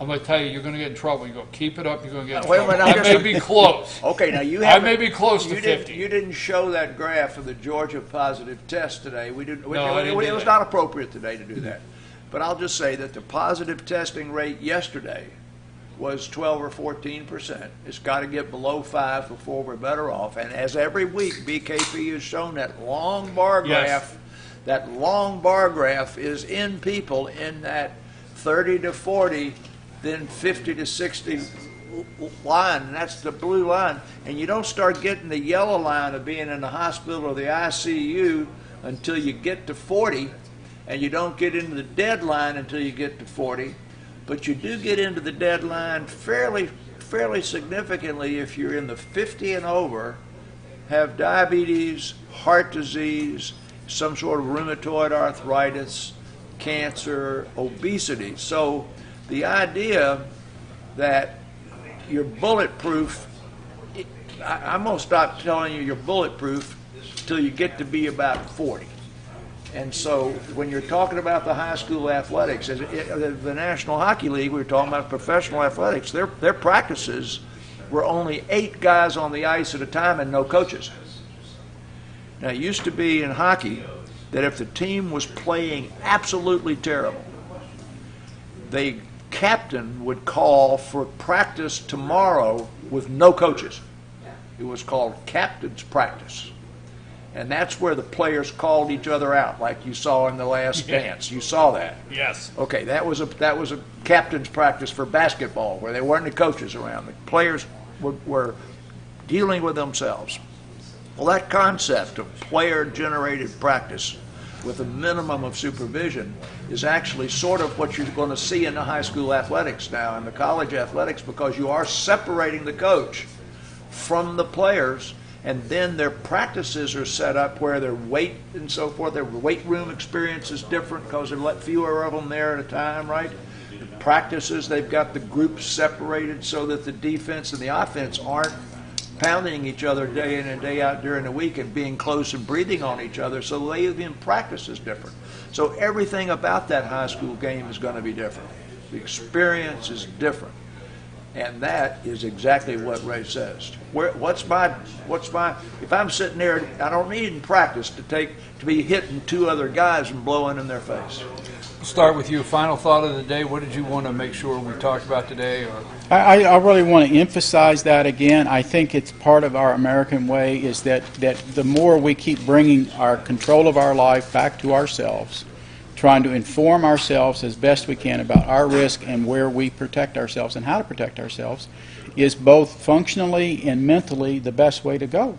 I'm going to tell you, you're going to get in trouble. You're going to keep it up, you're going to get in Wait a trouble. minute, I may be close. Okay, now you I have. may be close to 50. You didn't show that graph of the Georgia positive test today. We didn't. No, I didn't do it was that. not appropriate today to do that. But I'll just say that the positive testing rate yesterday was 12 or 14%. It's got to get below 5 before we're better off. And as every week, BKP has shown that long bar graph. Yes. That long bar graph is in people in that 30 to 40, then 50 to 60 line, and that's the blue line. And you don't start getting the yellow line of being in the hospital or the ICU until you get to 40, and you don't get into the dead line until you get to 40. But you do get into the dead line fairly significantly if you're in the 50 and over, have diabetes, heart disease, some sort of rheumatoid arthritis, cancer, obesity. So the idea that you're bulletproof, I'm going to stop telling you you're bulletproof till you get to be about 40. And so when you're talking about the high school athletics, the National Hockey League, we were talking about professional athletics, their practices were only 8 guys on the ice at a time and no coaches. Now, it used to be in hockey that if the team was playing absolutely terrible, the captain would call for practice tomorrow with no coaches. It was called captain's practice. And that's where the players called each other out, like you saw in The Last Dance. You saw that. Yes. Okay, that was a captain's practice for basketball where there weren't any coaches around. The players were dealing with themselves. Well, that concept of player-generated practice with a minimum of supervision is actually sort of what you're going to see in the high school athletics now and the college athletics, because you are separating the coach from the players, and then their practices are set up where their weight and so forth, their weight room experience is different because there are fewer of them there at a time, right? The practices, they've got the groups separated so that the defense and the offense aren't pounding each other day in and day out during the week and being close and breathing on each other, so the even practice is different. So everything about that high school game is going to be different. The experience is different. And that is exactly what Ray says. What's my, if I'm sitting there, I don't need in practice to be hitting two other guys and blowing in their face. We'll start with you. Final thought of the day. What did you want to make sure we talked about today? Or I really want to emphasize that again. I think it's part of our American way is that the more we keep bringing our control of our life back to ourselves, trying to inform ourselves as best we can about our risk and where we protect ourselves and how to protect ourselves, is both functionally and mentally the best way to go.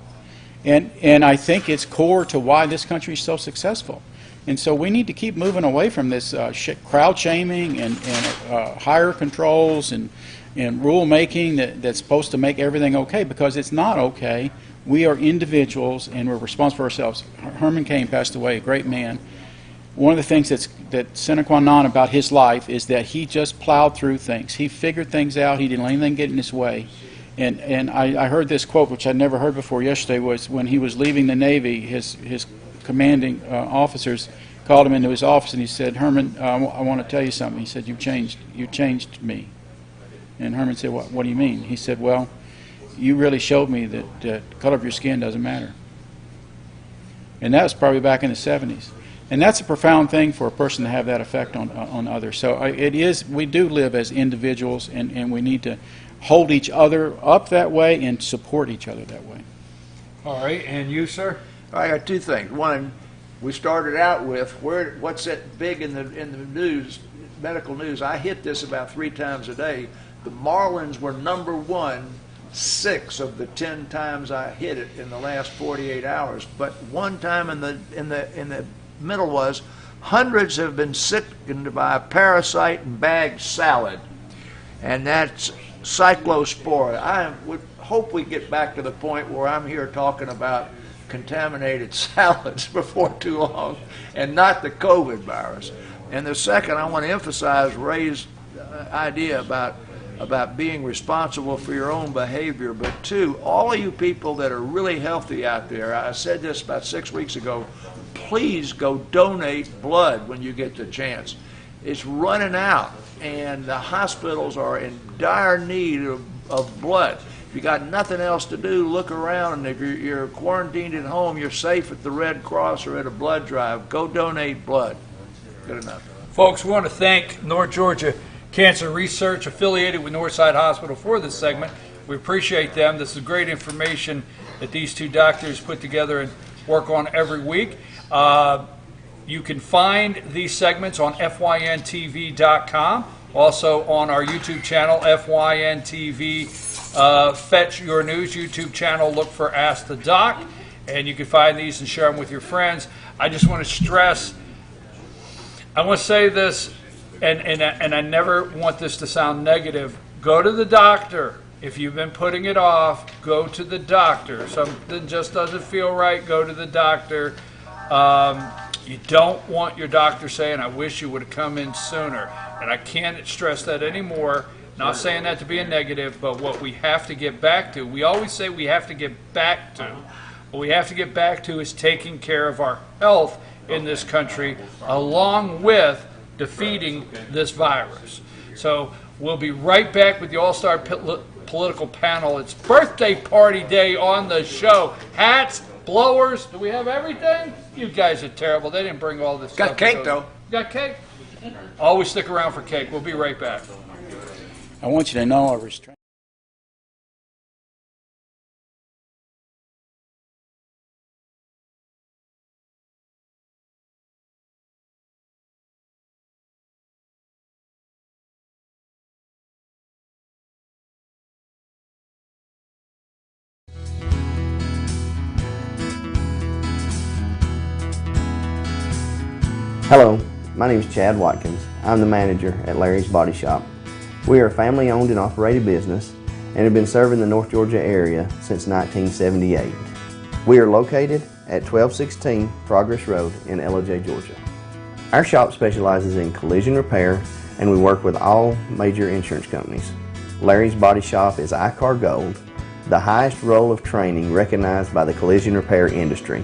And I think it's core to why this country is so successful. And so we need to keep moving away from this crowd shaming and higher controls and rule making that's supposed to make everything okay, because it's not okay. We are individuals and we're responsible for ourselves. Herman Cain passed away, a great man. One of the things that's sine qua non about his life is that he just plowed through things. He figured things out. He didn't let anything get in his way. And I heard this quote, which I'd never heard before yesterday, was when he was leaving the Navy, his commanding officers called him into his office and he said, "Herman, I want to tell you something." He said, "You changed me." And Herman said, what do you mean?" He said, "Well, you really showed me that the color of your skin doesn't matter." And that was probably back in the 70s. And that's a profound thing for a person to have that effect on others. So we do live as individuals, and we need to hold each other up that way and support each other that way. all right, and you, sir? I got two things. One, we started out with what's that big in the news, medical news. I hit this about 3 times a day. The Marlins were number 1 6 of the 10 times I hit it in the last 48 hours. But one time in the middle was hundreds have been sickened by a parasite in bagged salad, and that's cyclospora. I would hope we get back to the point where I'm here talking about contaminated salads before too long, and not the COVID virus. And the second, I want to emphasize Ray's idea about being responsible for your own behavior. But two, all of you people that are really healthy out there, I said this about 6 weeks ago, please go donate blood when you get the chance. It's running out, and the hospitals are in dire need of blood. If you got nothing else to do, look around, and if you're quarantined at home, you're safe at the Red Cross or at a blood drive. Go donate blood. Good enough. Folks, we want to thank North Georgia Cancer Research, affiliated with Northside Hospital, for this segment. We appreciate them. This is great information that these two doctors put together and work on every week. You can find these segments on FYNTV.com, also on our YouTube channel, FYNTV FetchYourNews YouTube channel. Look for Ask the Doc, and you can find these and share them with your friends. I just want to stress, I want to say this, and I never want this to sound negative. Go to the doctor. If you've been putting it off, go to the doctor. Something just doesn't feel right, go to the doctor. You don't want your doctor saying, "I wish you would have come in sooner." And I can't stress that anymore. Not saying that to be a negative, but what we have to get back to, we always say we have to get back to. What we have to get back to is taking care of our health in this country, along with defeating this virus. So we'll be right back with the All-Star Political Panel. It's birthday party day on the show. Hats, blowers, do we have everything? You guys are terrible. They didn't bring all this stuff. Got cake, though. Got cake? Always stick around for cake. We'll be right back. I want you to know I restrain. Hello, my name is Chad Watkins. I'm the manager at Larry's Body Shop. We are a family-owned and operated business and have been serving the North Georgia area since 1978. We are located at 1216 Progress Road in LOJ, Georgia. Our shop specializes in collision repair and we work with all major insurance companies. Larry's Body Shop is ICAR Gold, the highest role of training recognized by the collision repair industry.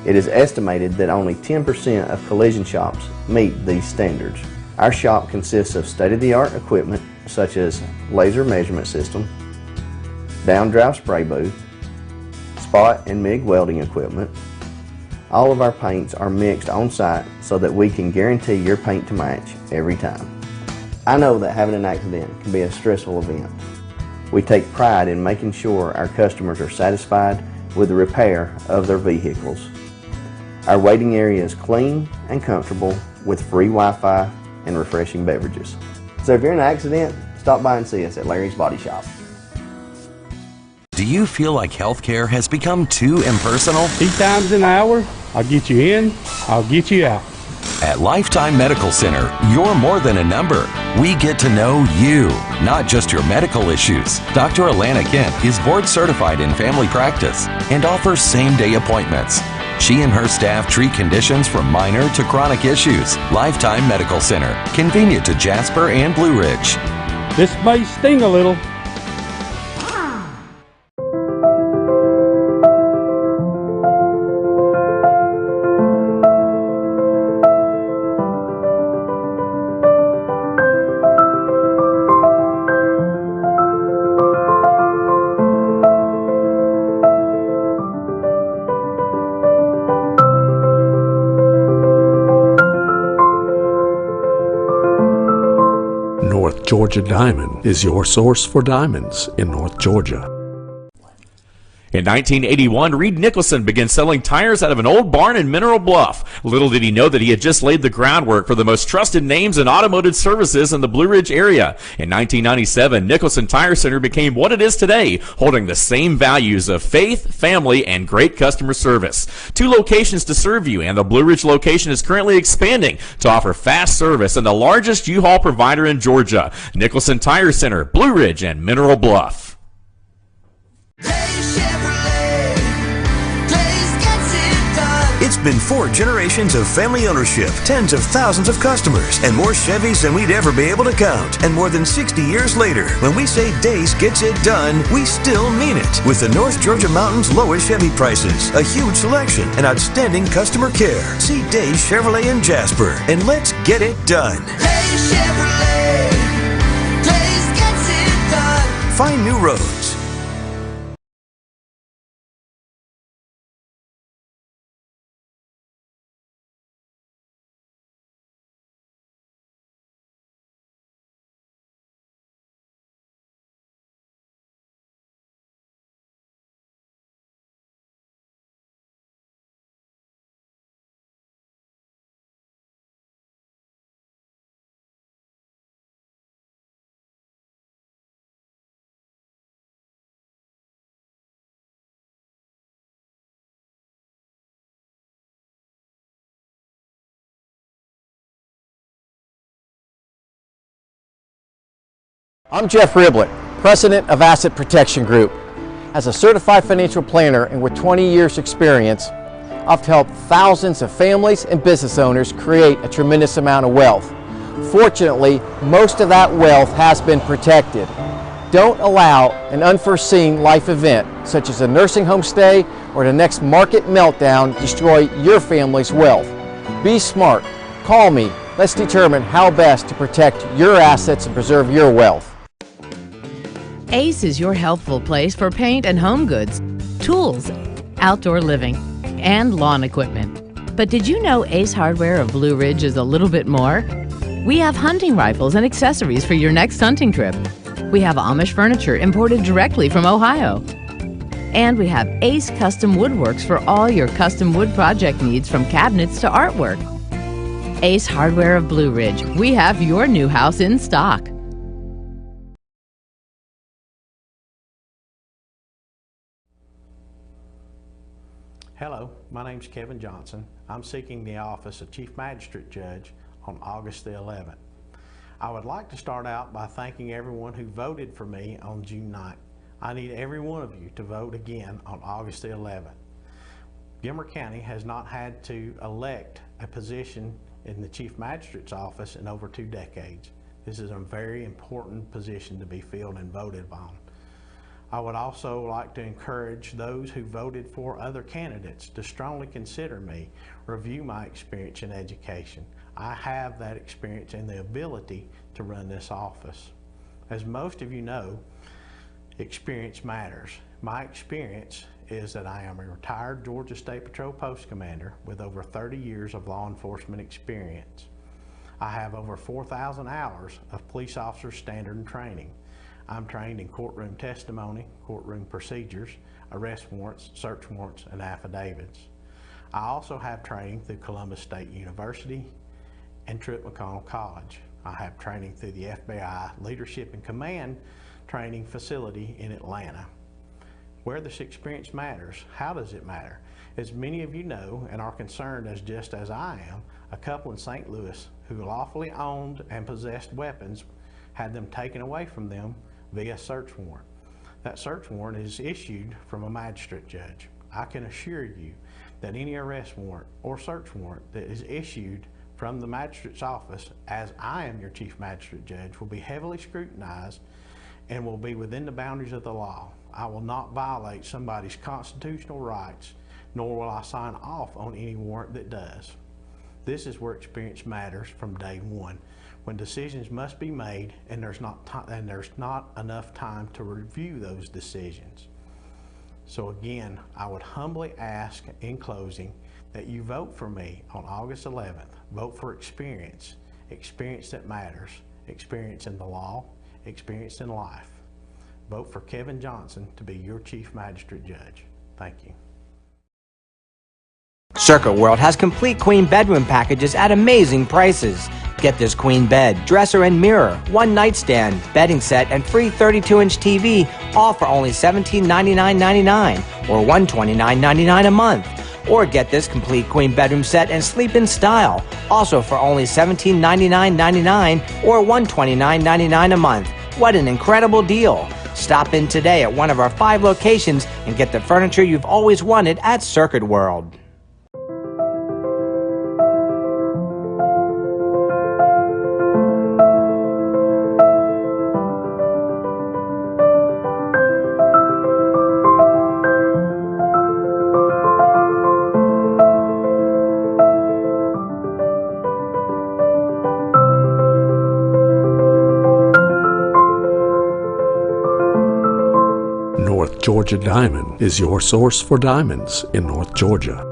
It is estimated that only 10% of collision shops meet these standards. Our shop consists of state-of-the-art equipment such as laser measurement system, down-drive spray booth, spot and MIG welding equipment. All of our paints are mixed on site so that we can guarantee your paint to match every time. I know that having an accident can be a stressful event. We take pride in making sure our customers are satisfied with the repair of their vehicles. Our waiting area is clean and comfortable with free Wi-Fi and refreshing beverages. So if you're in an accident, stop by and see us at Larry's Body Shop. Do you feel like healthcare has become too impersonal? 3 times an hour, I'll get you in, I'll get you out. At Lifetime Medical Center, you're more than a number. We get to know you, not just your medical issues. Dr. Alana Kent is board certified in family practice and offers same-day appointments. She and her staff treat conditions from minor to chronic issues. Lifetime Medical Center, convenient to Jasper and Blue Ridge. This may sting a little. North Georgia Diamond is your source for diamonds in North Georgia. In 1981, Reed Nicholson began selling tires out of an old barn in Mineral Bluff. Little did he know that he had just laid the groundwork for the most trusted names in automotive services in the Blue Ridge area. In 1997, Nicholson Tire Center became what it is today, holding the same values of faith, family, and great customer service. 2 locations to serve you, and the Blue Ridge location is currently expanding to offer fast service and the largest U-Haul provider in Georgia. Nicholson Tire Center, Blue Ridge, and Mineral Bluff. It's been 4 generations of family ownership, tens of thousands of customers, and more Chevys than we'd ever be able to count. And more than 60 years later, when we say Days gets it done, we still mean it. With the North Georgia Mountains lowest Chevy prices, a huge selection, and outstanding customer care. See Days Chevrolet in Jasper, and let's get it done. Days Chevrolet, Days gets it done. Find new roads. I'm Jeff Riblett, President of Asset Protection Group. As a certified financial planner and with 20 years experience, I've helped thousands of families and business owners create a tremendous amount of wealth. Fortunately, most of that wealth has been protected. Don't allow an unforeseen life event, such as a nursing home stay or the next market meltdown, destroy your family's wealth. Be smart. Call me. Let's determine how best to protect your assets and preserve your wealth. Ace is your helpful place for paint and home goods, tools, outdoor living, and lawn equipment. But did you know Ace Hardware of Blue Ridge is a little bit more? We have hunting rifles and accessories for your next hunting trip. We have Amish furniture imported directly from Ohio. And we have Ace Custom Woodworks for all your custom wood project needs, from cabinets to artwork. Ace Hardware of Blue Ridge. We have your new house in stock. Hello, my name's Kevin Johnson. I'm seeking the office of Chief Magistrate Judge on August the 11th. I would like to start out by thanking everyone who voted for me on June 9th. I need every one of you to vote again on August the 11th. Gilmer County has not had to elect a position in the Chief Magistrate's office in over 2 decades. This is a very important position to be filled and voted on. I would also like to encourage those who voted for other candidates to strongly consider me, review my experience in education. I have that experience and the ability to run this office. As most of you know, experience matters. My experience is that I am a retired Georgia State Patrol Post Commander with over 30 years of law enforcement experience. I have over 4,000 hours of police officer standard and training. I'm trained in courtroom testimony, courtroom procedures, arrest warrants, search warrants, and affidavits. I also have training through Columbus State University and Truett McConnell College. I have training through the FBI Leadership and Command Training Facility in Atlanta. Where this experience matters, how does it matter? As many of you know and are concerned just as I am, a couple in St. Louis who lawfully owned and possessed weapons had them taken away from them via search warrant. That search warrant is issued from a magistrate judge. I can assure you that any arrest warrant or search warrant that is issued from the magistrate's office, as I am your chief magistrate judge, will be heavily scrutinized and will be within the boundaries of the law. I will not violate somebody's constitutional rights, nor will I sign off on any warrant that does. This is where experience matters from day one, when decisions must be made and there's not enough time to review those decisions. So again, I would humbly ask in closing that you vote for me on August 11th. Vote for experience, experience that matters, experience in the law, experience in life. Vote for Kevin Johnson to be your Chief Magistrate Judge. Thank you. Circuit World has complete queen bedroom packages at amazing prices. Get this queen bed, dresser and mirror, one nightstand, bedding set, and free 32-inch TV, all for only $1799.99 or $129.99 a month. Or get this complete queen bedroom set and sleep in style, also for only $1799.99 or $129.99 a month. What an incredible deal! Stop in today at one of our 5 locations and get the furniture you've always wanted at Circuit World. North Georgia Diamond is your source for diamonds in North Georgia.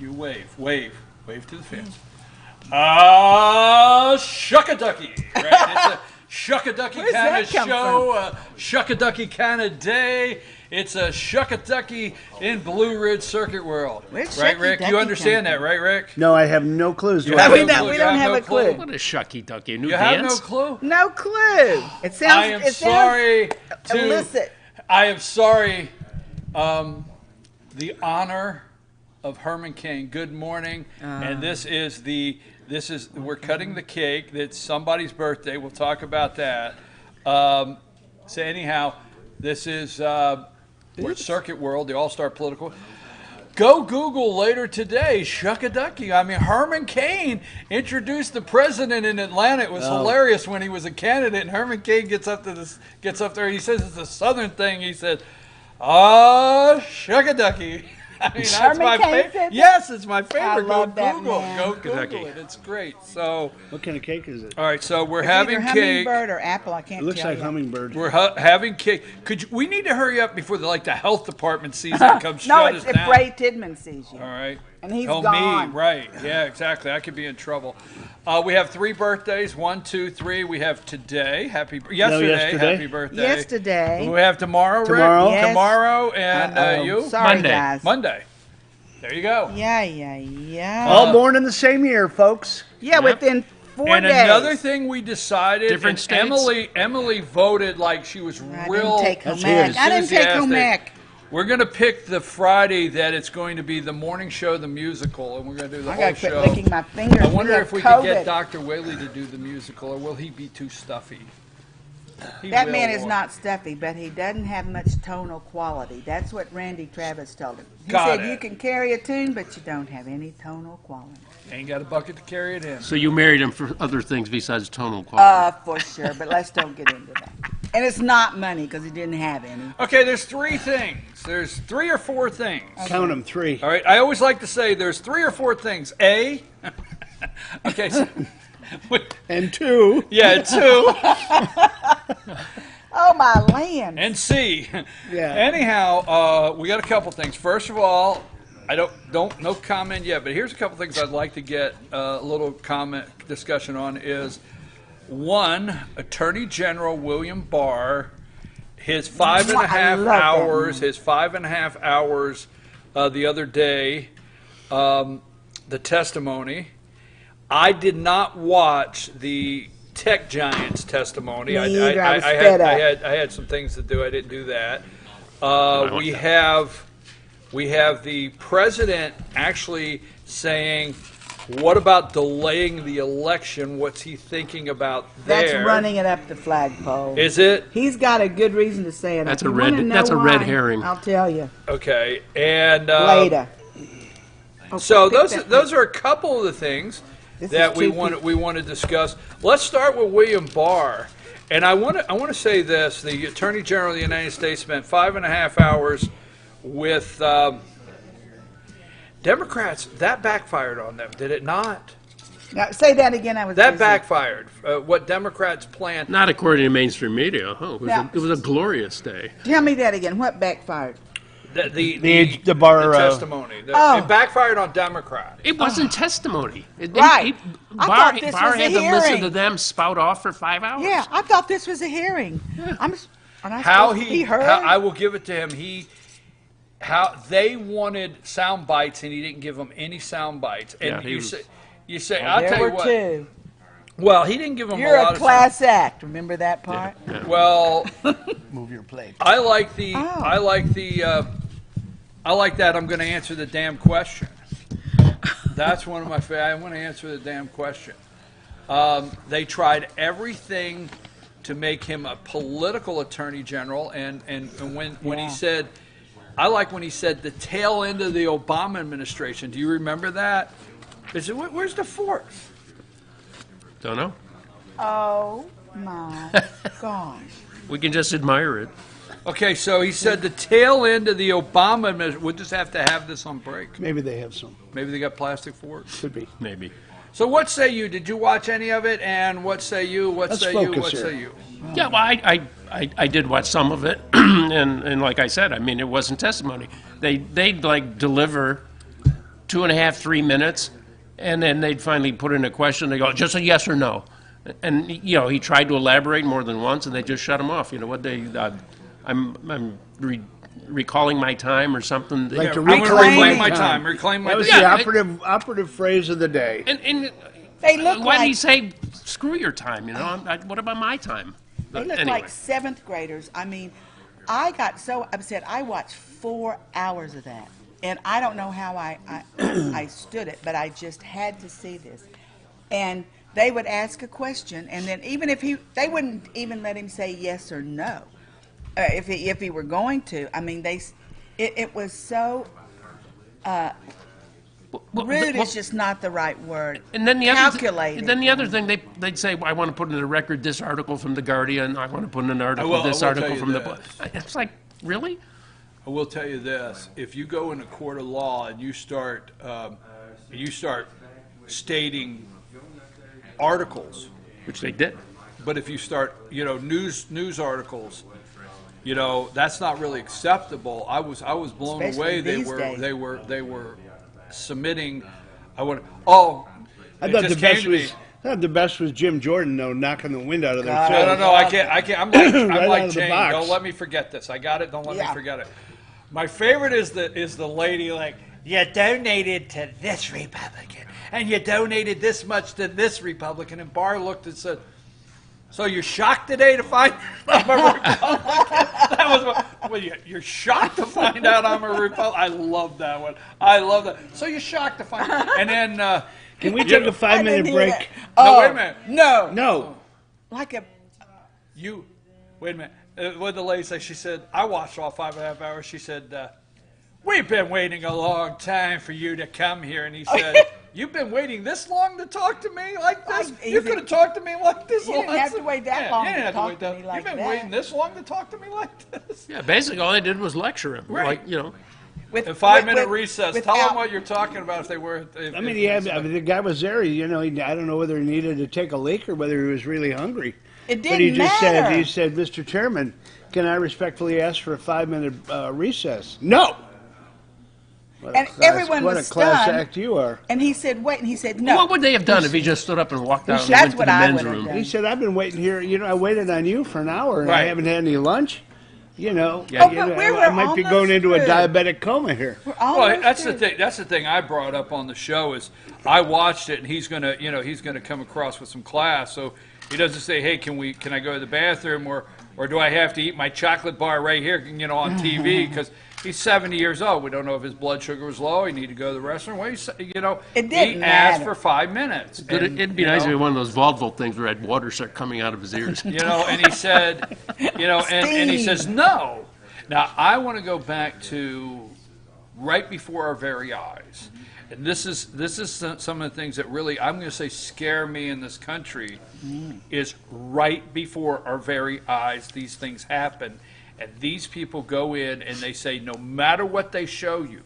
You wave to the fence. Shuck-a-ducky. Right? It's a shuck-a-ducky kind of show, shuck-a-ducky kind of day. It's a shuck-a-ducky in Blue Ridge Circuit World. Right, Rick? You understand that, right, Rick? No, I have no clues. We don't have a clue. What is shucky-ducky? You have no clue? No clue. It sounds. I am sorry to illicit. I am sorry. The honor of Herman Cain. Good morning, and this is we're cutting the cake. It's somebody's birthday. We'll talk about that. So anyhow, this is we're Circuit World, the All-Star Political. Go Google later today, shuck-a-ducky. I mean, Herman Cain introduced the president in Atlanta. It was hilarious when he was a candidate, and Herman Cain gets up there. He says it's a Southern thing. He said, shuck-a-ducky. I mean, that's my favorite. Yes, it's my favorite. I love Go that Google. man. Go Google it. It's great. So, what kind of cake is it? All right, so we're It's having either cake. hummingbird or apple. I can't It looks tell like you. hummingbird. We're having cake. We need to hurry up before the health department sees it comes No, shut it's us if down. Ray Tidman sees you. All right. And he's Tell gone. me, right? Yeah, exactly. I could be in trouble. We have 3 birthdays. 1, 2, 3. We have today. Yesterday. Happy birthday. Yesterday. We have tomorrow. Tomorrow. Rick? Yes. Tomorrow, and you. Sorry, Monday. guys. Monday. There you go. Yeah. All born in the same year, folks. Yeah, within 4 And days. another thing we decided, Different and states? Emily voted like she was I real didn't take home That's ec. I didn't take home enthusiastic. ec. We're going to pick the Friday that it's going to be the morning show, the musical, and we're going to do the I whole gotta quit show. licking my fingers. I wonder have if we COVID. could get Dr. Whaley to do the musical, or will he be too stuffy? He That will, man is or- not stuffy, but he doesn't have much tonal quality. That's what Randy Travis told him. He Got said it. you can carry a tune, but you don't have any tonal quality. Ain't got a bucket to carry it in. So you married him for other things besides tonal quality? For sure, but let's don't get into that. And it's not money because he didn't have any. Okay, there's 3 things. There's 3 or 4 things. Count them, 3. All right, I always like to say there's 3 or 4 things. A. Okay, so. And 2. Yeah, 2. Oh, my land. And C. Yeah. Anyhow, we got a couple things. First of all, I no comment yet, but here's a couple things I'd like to get a little comment discussion on is, 1, Attorney General William Barr, his 5.5 hours, the other day, the testimony. I did not watch the tech giants testimony. Me either. I was fed up. I had some things to do. I didn't do that. We have the president actually saying, what about delaying the election? What's he thinking about there? That's running it up the flagpole. Is it? He's got a good reason to say it. That's If a you red- wanna know that's a red why, herring. I'll tell you Okay. And later. so pick those that those are a couple of the things This that is we too want deep. we want to discuss. Let's start with William Barr, and I want to say this: the Attorney General of the United States spent 5.5 hours with Democrats. That backfired on them, did it not? Now, say that again. I was That busy. backfired. What Democrats planned. Not according to mainstream media. Oh, Now- it was a glorious day. Tell me that again. What backfired? The Barr, testimony. It backfired on Democrats. It wasn't testimony. Right. I Barr thought this Barr was a had to listen hearing. to them spout off for 5 hours. Yeah, I thought this was a hearing. And I How suppose he heard? I will give it to him. How they wanted sound bites and he didn't give them any sound bites. And Yeah, you say I'll there tell you were what. 2. Well, he didn't give them You're a lot a of class act. Remember that part? sound. Well, Move your plate. I like the Oh. I like that. I'm going to answer the damn question. That's one of my favorite. I want to answer the damn question. They tried everything to make him a political attorney general, and when he said, I like when he said the tail end of the Obama administration. Do you remember that? He said, where's the fourth? Don't know. Oh my gosh. We can just admire it. Okay, so he said the tail end of the Obama administration. We'll just have to have this on break. Maybe they have some. Maybe they got plastic forks. Could be. Maybe. So what say you? Did you watch any of it? And what say you? What Let's say focus you? What here. say you? Yeah, well, I did watch some of it, and like I said, I mean, it wasn't testimony. They'd like deliver 2.5, 3 minutes, And then they'd finally put in a question. They go, just a yes or no. And, you know, he tried to elaborate more than once, and they just shut him off. You know what they, I'm recalling my time or something. Like to reclaim my time. Reclaim my That was time. the operative phrase of the day. And They look why didn't he like say, screw your time, you know? What about my time? they look Anyway. like 7th graders. I mean, I got so upset. I watched 4 hours of that, and I don't know how I stood it, but I just had to see this. And they would ask a question, and then even if they wouldn't even let him say yes or no, if he were going to. I mean, it was so. Rude is just not the right word. And then the calculated. Then the other thing, they'd say, well, I want to put in the record this article from the Guardian. I want to put in an article, this article from the. It's like, really? I will tell you this: if you go in a court of law and you start stating articles, which they did, but if you start, you know, news articles, you know, that's not really acceptable. I was blown Especially away. these days. They were submitting. I thought the best was Jim Jordan though, knocking the wind out of their face. No, I can't. I'm like Right out of the Jane. box. Don't let me forget this. I got it. Don't let me forget it. My favorite is the lady like, you donated to this Republican and you donated this much to this Republican, and Barr looked and said, so you're shocked today to find out I'm a Republican? That was you're shocked to find out I'm a Republican? I love that one. I love that. So you're shocked to find out. And then... Can we take a 5-minute break? No, wait a minute. No. Like a... Wait a minute. What did the lady say? She said, I watched all 5.5 hours. She said, we've been waiting a long time for you to come here. And he said... You've been waiting this long to talk to me like this? You could have talked to me like this. You didn't have to wait that long to talk to me like that. You've been waiting this long to talk to me like this? Yeah, basically all they did was lecture him. Right. Like, you know. A 5-minute recess. Tell them what you're talking about if they were... the guy was there, you know, I don't know whether he needed to take a leak or whether he was really hungry. It didn't But he just matter. he said, Mr. Chairman, can I respectfully ask for a 5-minute recess? No! And everyone what was a class stunned. act you are. And he said, wait, and he said, no. What would they have done if he just stood up and walked out and That's went to what the I men's would have room? done. He said, I've been waiting here, you know, I waited on you for an hour and I Right. haven't had any lunch. You know, Oh, but we were I might be going almost into a through. diabetic coma here. Well, that's the thing. That's the thing I brought up on the show is I watched it, and he's gonna come across with some class. So he doesn't say, "Hey, can I go to the bathroom, or do I have to eat my chocolate bar right here, you know, on TV?" Because he's 70 years old. We don't know if his blood sugar was low. He needed to go to the restroom. Well, It didn't he asked matter. for 5 minutes. But And, it'd be you nice know, if it one of those vaudeville things where had water start coming out of his ears. You know, and he said, you know, and he says no. Now, I want to go back to right before our very eyes. And this is some of the things that really, I'm going to say, scare me in this country, is right before our very eyes these things happen. And these people go in and they say, no matter what they show you,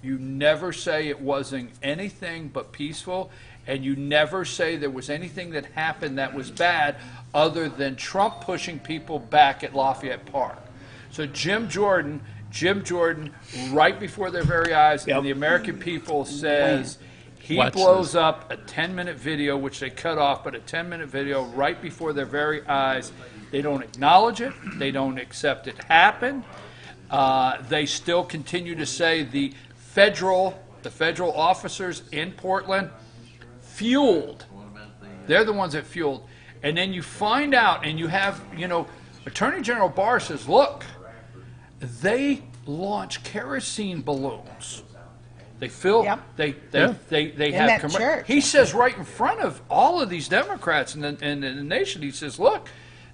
you never say it wasn't anything but peaceful, and you never say there was anything that happened that was bad other than Trump pushing people back at Lafayette Park. So Jim Jordan, right before their very eyes, and the American people says he blows up a 10-minute video, which they cut off, but a 10-minute video right before their very eyes. They don't acknowledge it. They don't accept it happened. They still continue to say the federal officers in Portland fueled. They're the ones that fueled. And then you find out, and you have, you know, Attorney General Barr says, look, they launch kerosene balloons. They fill. Yep. They In have. that church. He says right in front of all of these Democrats in the nation. He says, look,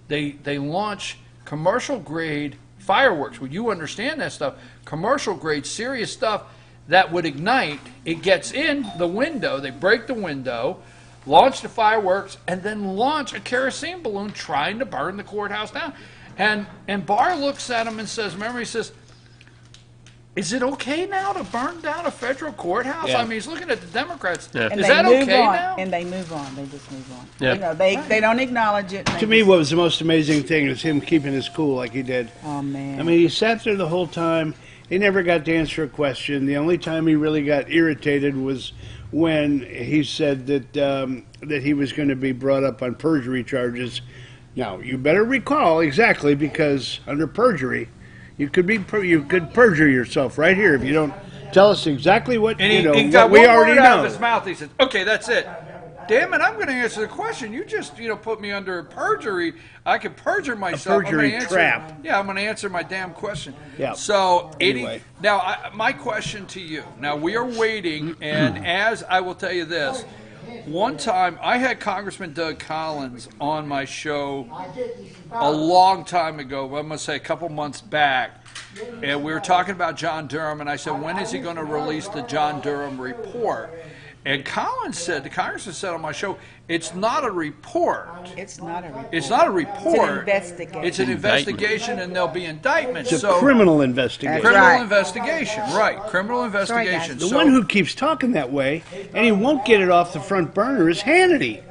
they launch commercial grade fireworks. Well, you understand that stuff. Commercial grade, serious stuff that would ignite. It gets in the window. They break the window, launch the fireworks, and then launch a kerosene balloon trying to burn the courthouse down. And Barr looks at him and says, remember, he says, is it okay now to burn down a federal courthouse? Yeah. I mean, he's looking at the Democrats. Yeah. And Is they that move okay on, now? and they move on. They just move on. Yeah. You know, they don't acknowledge it. To me, what was the most amazing thing is him keeping his cool like he did. Oh man. I mean, he sat there the whole time. He never got to answer a question. The only time he really got irritated was when he said that that he was going to be brought up on perjury charges. Now, you better recall exactly, because under perjury, you could perjure yourself right here if you don't tell us exactly what And you know he what got we one already word out know. of his mouth. He said, "Okay, that's it." Damn it! I'm going to answer the question. You just, put me under perjury. I can perjure myself. perjury I'm gonna answer, trap. Yeah, I'm going to answer my damn question. Yeah. So, Anyway. now my question to you. Now we are waiting, and as I will tell you this. One time, I had Congressman Doug Collins on my show a long time ago, I'm going to say a couple months back, and we were talking about John Durham, and I said, when is he going to release the John Durham report? And Collins said, the congressman said on my show, it's not a report. It's not a report. It's not a report. It's an investigation. It's an investigation, and there'll be indictments. It's a criminal investigation. Criminal investigation, right. Criminal investigation. The one who keeps talking that way, and he won't get it off the front burner, is Hannity.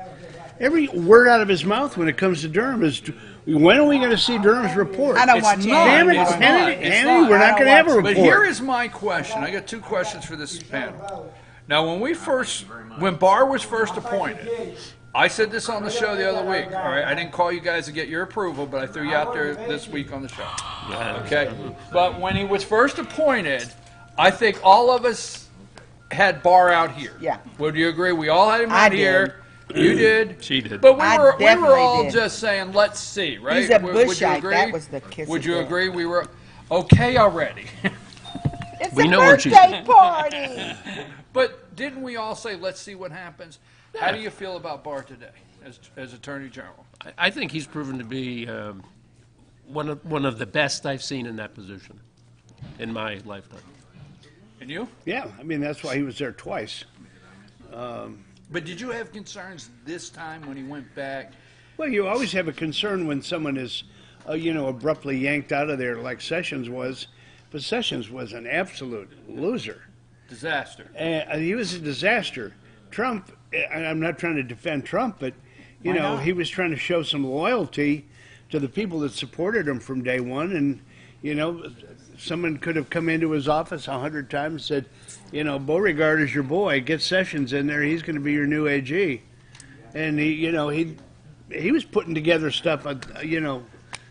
Every word out of his mouth when it comes to Durham is, when are we going to see Durham's report? I don't watch not. Damn it, It's Hannity, not. It's Hannity, not. we're not going to have a report. But here is my question. I got two questions for this panel. Now, when Barr was first appointed, I said this on the show the other week. All right, I didn't call you guys to get your approval, but I threw you out there this week on the show. Okay, but when he was first appointed, I think all of us had Barr out here. Yeah. Would you agree? We all had him out here. You did. She did. But we were definitely all did. just saying, let's see, right? He's a Would you Bushite. agree? That was the kiss Would of you death. agree? We were okay already. It's We a know what she's- birthday party. But didn't we all say, let's see what happens? How do you feel about Barr today as Attorney General? I think he's proven to be one of the best I've seen in that position in my lifetime. And you? Yeah, I mean, that's why he was there twice. But did you have concerns this time when he went back? Well, you always have a concern when someone is, abruptly yanked out of there like Sessions was. But Sessions was an absolute loser. Disaster. And he was a disaster. Trump, and I'm not trying to defend Trump, but, he was trying to show some loyalty to the people that supported him from day one. And, someone could have come into his office 100 times and said, Beauregard is your boy. Get Sessions in there. He's going to be your new AG. And, he was putting together stuff,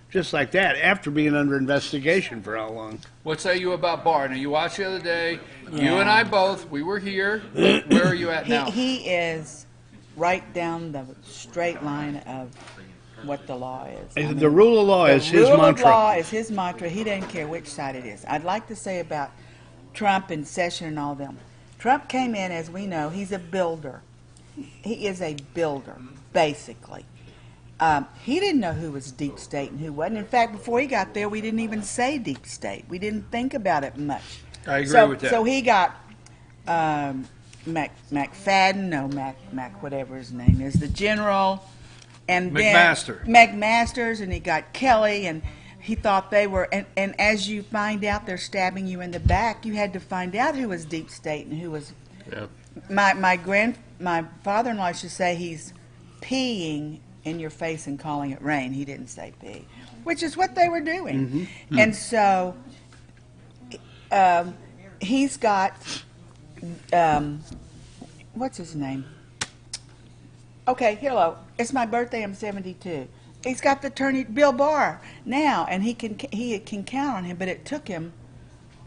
just like that after being under investigation for how long? What say you about Barr? Now, you watched the other day. You and I both, we were here. Where are you at now? He is right down the straight line of what the law is. The rule of law is his The rule mantra. of law is his mantra. He doesn't care which side it is. I'd like to say about Trump and Sessions and all them. Trump came in, as we know, he's a builder. He is a builder, basically. He didn't know who was deep state and who wasn't. In fact, before he got there, we didn't even say deep state. We didn't think about it much. I agree with that. So he got Mac, whatever his name is, the general, and McMaster. then McMaster's, and he got Kelly, and he thought they were. And as you find out, they're stabbing you in the back. You had to find out who was deep state and who was. Yeah. My father-in-law used to say he's peeing in your face and calling it rain. He didn't say pee, which is what they were doing. Mm-hmm. And so he's got, what's his name? Okay, hello. It's my birthday. I'm 72. He's got the attorney, Bill Barr, now, and he can count on him. But it took him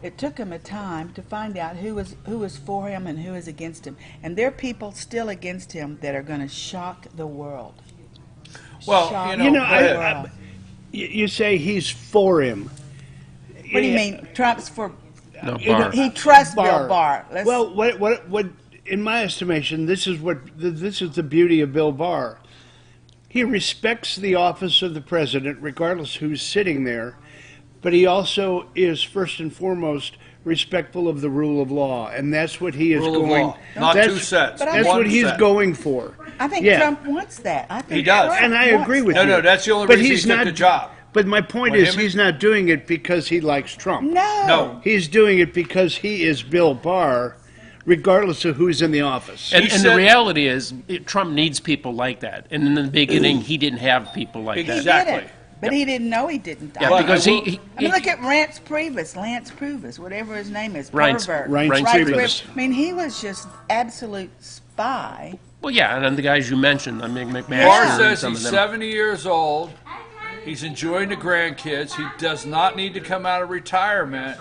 a time to find out who was for him and who is against him. And there are people still against him that are going to shock the world. Well, you say he's for him. What do you mean? Trump's for? No, Barr. He trusts Bill Barr. Well, what? In my estimation, this is the beauty of Bill Barr. He respects the office of the president, regardless who's sitting there, but he also is first and foremost respectful of the rule of law, and that's what he is Rule of going. law. Not two sets. That's one what he's set. going for. I think Yeah. Trump wants that. I think He does. Trump And I wants agree with that. you. No, that's the only But reason he's he took not, the job. But my point Want is, him? he's not doing it because he likes Trump. No. He's doing it because he is Bill Barr, regardless of who's in the office. And the reality is, Trump needs people like that. And in the beginning, he didn't have people like that. Exactly. But he didn't know he didn't die. Yeah, because I mean, look at Lance Priebus, whatever his name is, Reince Priebus. I mean, he was just absolute spy. Well, yeah, and then the guys you mentioned, I mean, Barr McMaster says and some he's of them. 70 years old. He's enjoying the grandkids. He does not need to come out of retirement.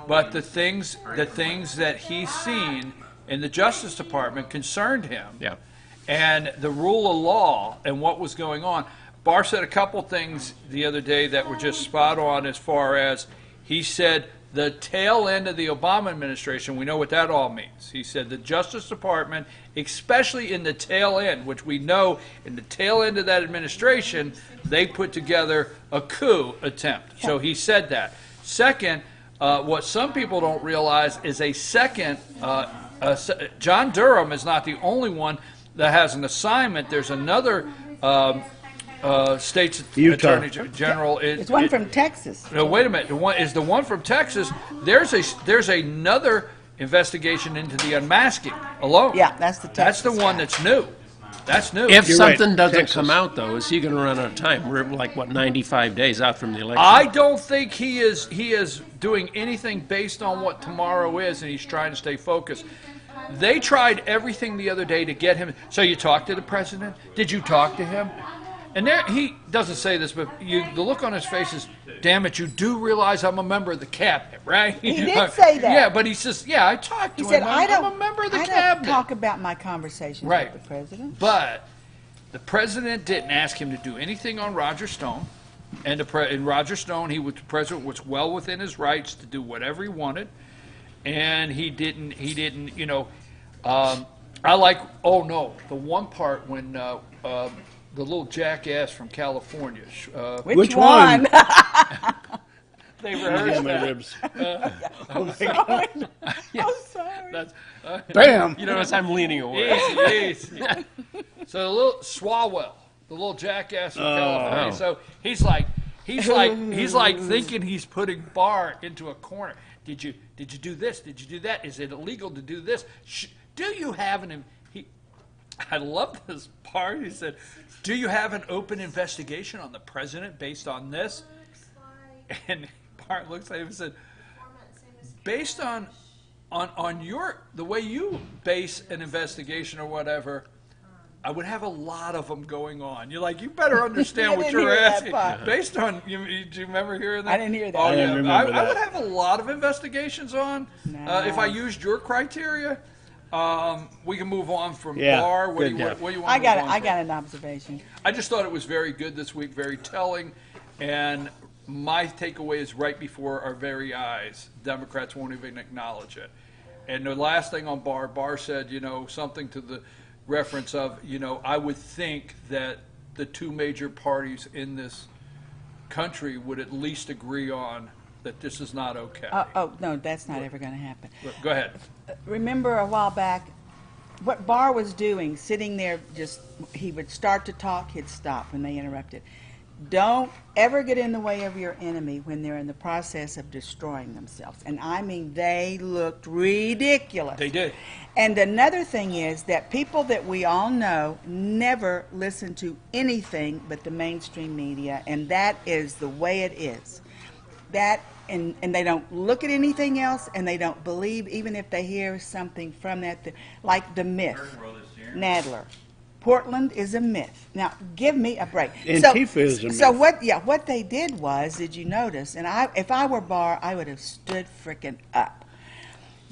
But the things that he's seen in the Justice Department concerned him. Yeah. And the rule of law and what was going on. Barr said a couple things the other day that were just spot on as far as he said the tail end of the Obama administration, we know what that all means. He said the Justice Department, especially in the tail end, which we know in the tail end of that administration, they put together a coup attempt. So he said that. Second, what some people don't realize is John Durham is not the only one that has an assignment. There's another state's attorney general. It's one from Texas. No, wait a minute. The one from Texas. There's another investigation into the unmasking alone. Yeah, that's the Texas. That's the one that's new. That's new. If something doesn't come out, though, is he going to run out of time? We're like, what, 95 days out from the election? I don't think he is doing anything based on what tomorrow is, and he's trying to stay focused. They tried everything the other day to get him. So you talked to the president? Did you talk to him? And there, he doesn't say this, but the look on his face is, damn it, you do realize I'm a member of the cabinet, right? He did say that. Yeah, but he says, yeah, I talked to him. He said, I'm a member of the cabinet. I don't talk about my conversations with the president. But the president didn't ask him to do anything on Roger Stone. And Roger Stone, the president was well within his rights to do whatever he wanted. And he didn't, I like, the one part when the little jackass from California. Which one? They rehearsed my that. ribs. I'm sorry. I'm sorry. Bam! You notice I'm leaning away. Easy. So the little Swalwell, the little jackass from California. So he's like thinking he's putting Barr into a corner. Did you do this? Did you do that? Is it illegal to do this? Do you have an? I love this part. He said, "Do you have an open investigation on the president based on this?" And Bart looks at him and said, "Based on the way you base an investigation or whatever, I would have a lot of them going on." You're like, you better understand what you're asking. Based on, do you remember hearing that? I didn't hear that. Oh, yeah. remember I would have a lot of investigations on if I used your criteria. We can move on from Barr. What do you want to move on I got an observation. I just thought it was very good this week, very telling, and my takeaway is right before our very eyes. Democrats won't even acknowledge it. And the last thing on Barr said, something to the reference of, I would think that the two major parties in this country would at least agree on that this is not okay. No, that's not ever going to happen. Go ahead. Remember a while back, what Barr was doing, sitting there, he would start to talk, he'd stop when they interrupted. Don't ever get in the way of your enemy when they're in the process of destroying themselves. And I mean, they looked ridiculous. They did. And another thing is that people that we all know never listen to anything but the mainstream media, and that is the way it is. And they don't look at anything else, and they don't believe, even if they hear something from that, like the myth, Nadler. Portland is a myth. Now, give me a break. Antifa is a myth. So what they did was, did you notice, and if I were Barr, I would have stood frickin' up.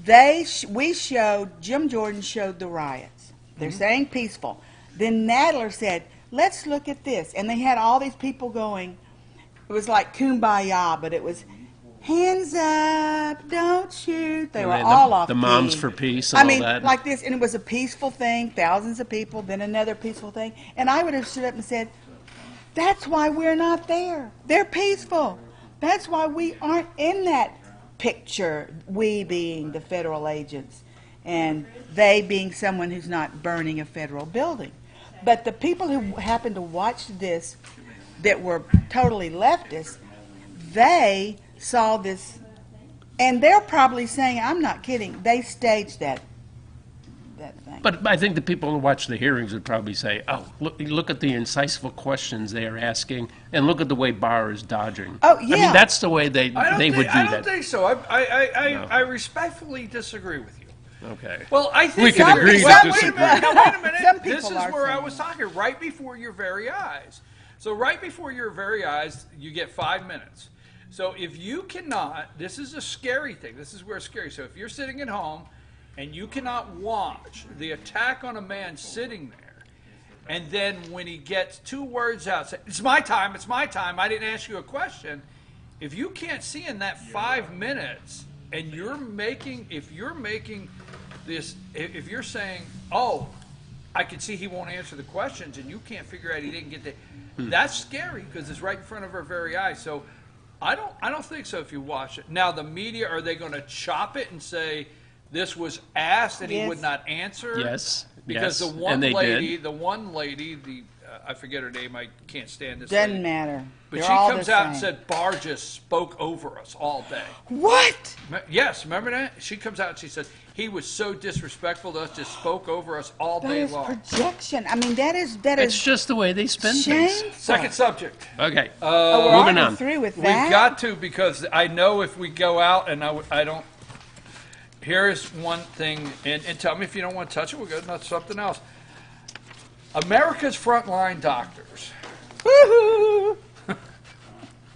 Jim Jordan showed the riots. They're saying peaceful. Then Nadler said, let's look at this. And they had all these people going, it was like kumbaya, but it was hands up, don't shoot. They were all off the Moms key. for Peace and all that. Like this, and it was a peaceful thing, thousands of people, then another peaceful thing. And I would have stood up and said, that's why we're not there. They're peaceful. That's why we aren't in that picture, we being the federal agents, and they being someone who's not burning a federal building. But the people who happened to watch this that were totally leftist, they saw this, and they're probably saying, I'm not kidding, they staged that that thing. But I think the people who watch the hearings would probably say, "Oh, look at the insightful questions they are asking, and look at the way Barr is dodging." Oh, yeah. I mean, that's the way they would do that. I don't think so. I respectfully disagree with you. Okay. Well, I think we can agree to disagree. Wait a minute. Some This is people where are I was talking. Right before your very eyes. So right before your very eyes, you get 5 minutes. So if you cannot, this is a scary thing. This is where it's scary. So if you're sitting at home and you cannot watch the attack on a man sitting there, and then when he gets 2 words out, say, it's my time, I didn't ask you a question. If you can't see in that 5 minutes, and if you're saying, oh, I can see he won't answer the questions, and you can't figure out he didn't get the, that's scary because it's right in front of our very eyes. So I don't think so if you watch it. Now the media, are they going to chop it and say this was asked and he would not answer? Yes. Because yes. the one lady, did. I forget her name, I can't stand this Doesn't lady. matter. But They're she all comes the out and same. said Barr just spoke over us all day. What? Yes, remember that? She comes out and she said he was so disrespectful to us, just spoke over us all That day is long. projection. I mean, that is It's just the way they spin things. shameful. Second subject. Okay. Oh, we're moving already on. through with We've that? got to, because I know if we go out and I don't. Here's one thing, and tell me if you don't want to touch it. We'll go to something else. America's frontline doctors.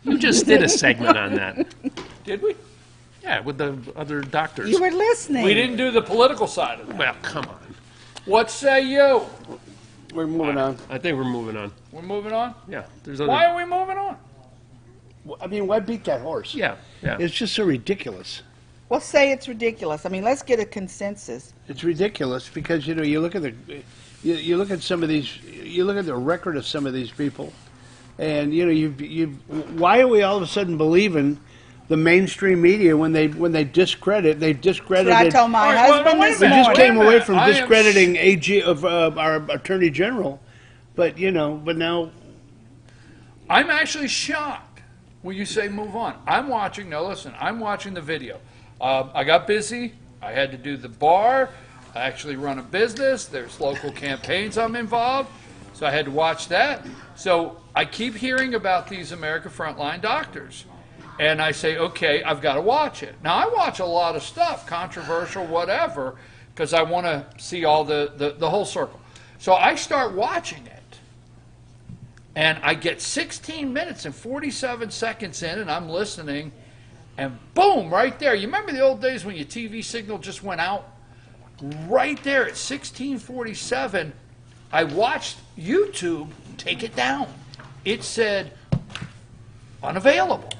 You just did a segment on that. Did we? Yeah, with the other doctors. You were listening. We didn't do the political side of it. Well, come on. What say you? We're moving on. I think we're moving on. We're moving on? Yeah. There's Why are we moving on? I mean, why beat that horse? Yeah. It's just so ridiculous. Well, say it's ridiculous. I mean, let's get a consensus. It's ridiculous because you look at you look at some of these, you look at the record of some of these people, and why are we all of a sudden believing the mainstream media when they discredit? They discredited. I told my husband this We morning. just came away from discrediting AG of our Attorney General, but now I'm actually shocked when you say move on. I'm watching the video. I got busy. I had to do the bar. I actually run a business. There's local campaigns I'm involved. So I had to watch that. So I keep hearing about these America Frontline doctors. And I say, okay, I've got to watch it. Now, I watch a lot of stuff, controversial, whatever, because I want to see all the whole circle. So I start watching it. And I get 16 minutes and 47 seconds in, and I'm listening. And boom, right there. You remember the old days when your TV signal just went out? Right there at 16:47, I watched YouTube take it down. It said, unavailable.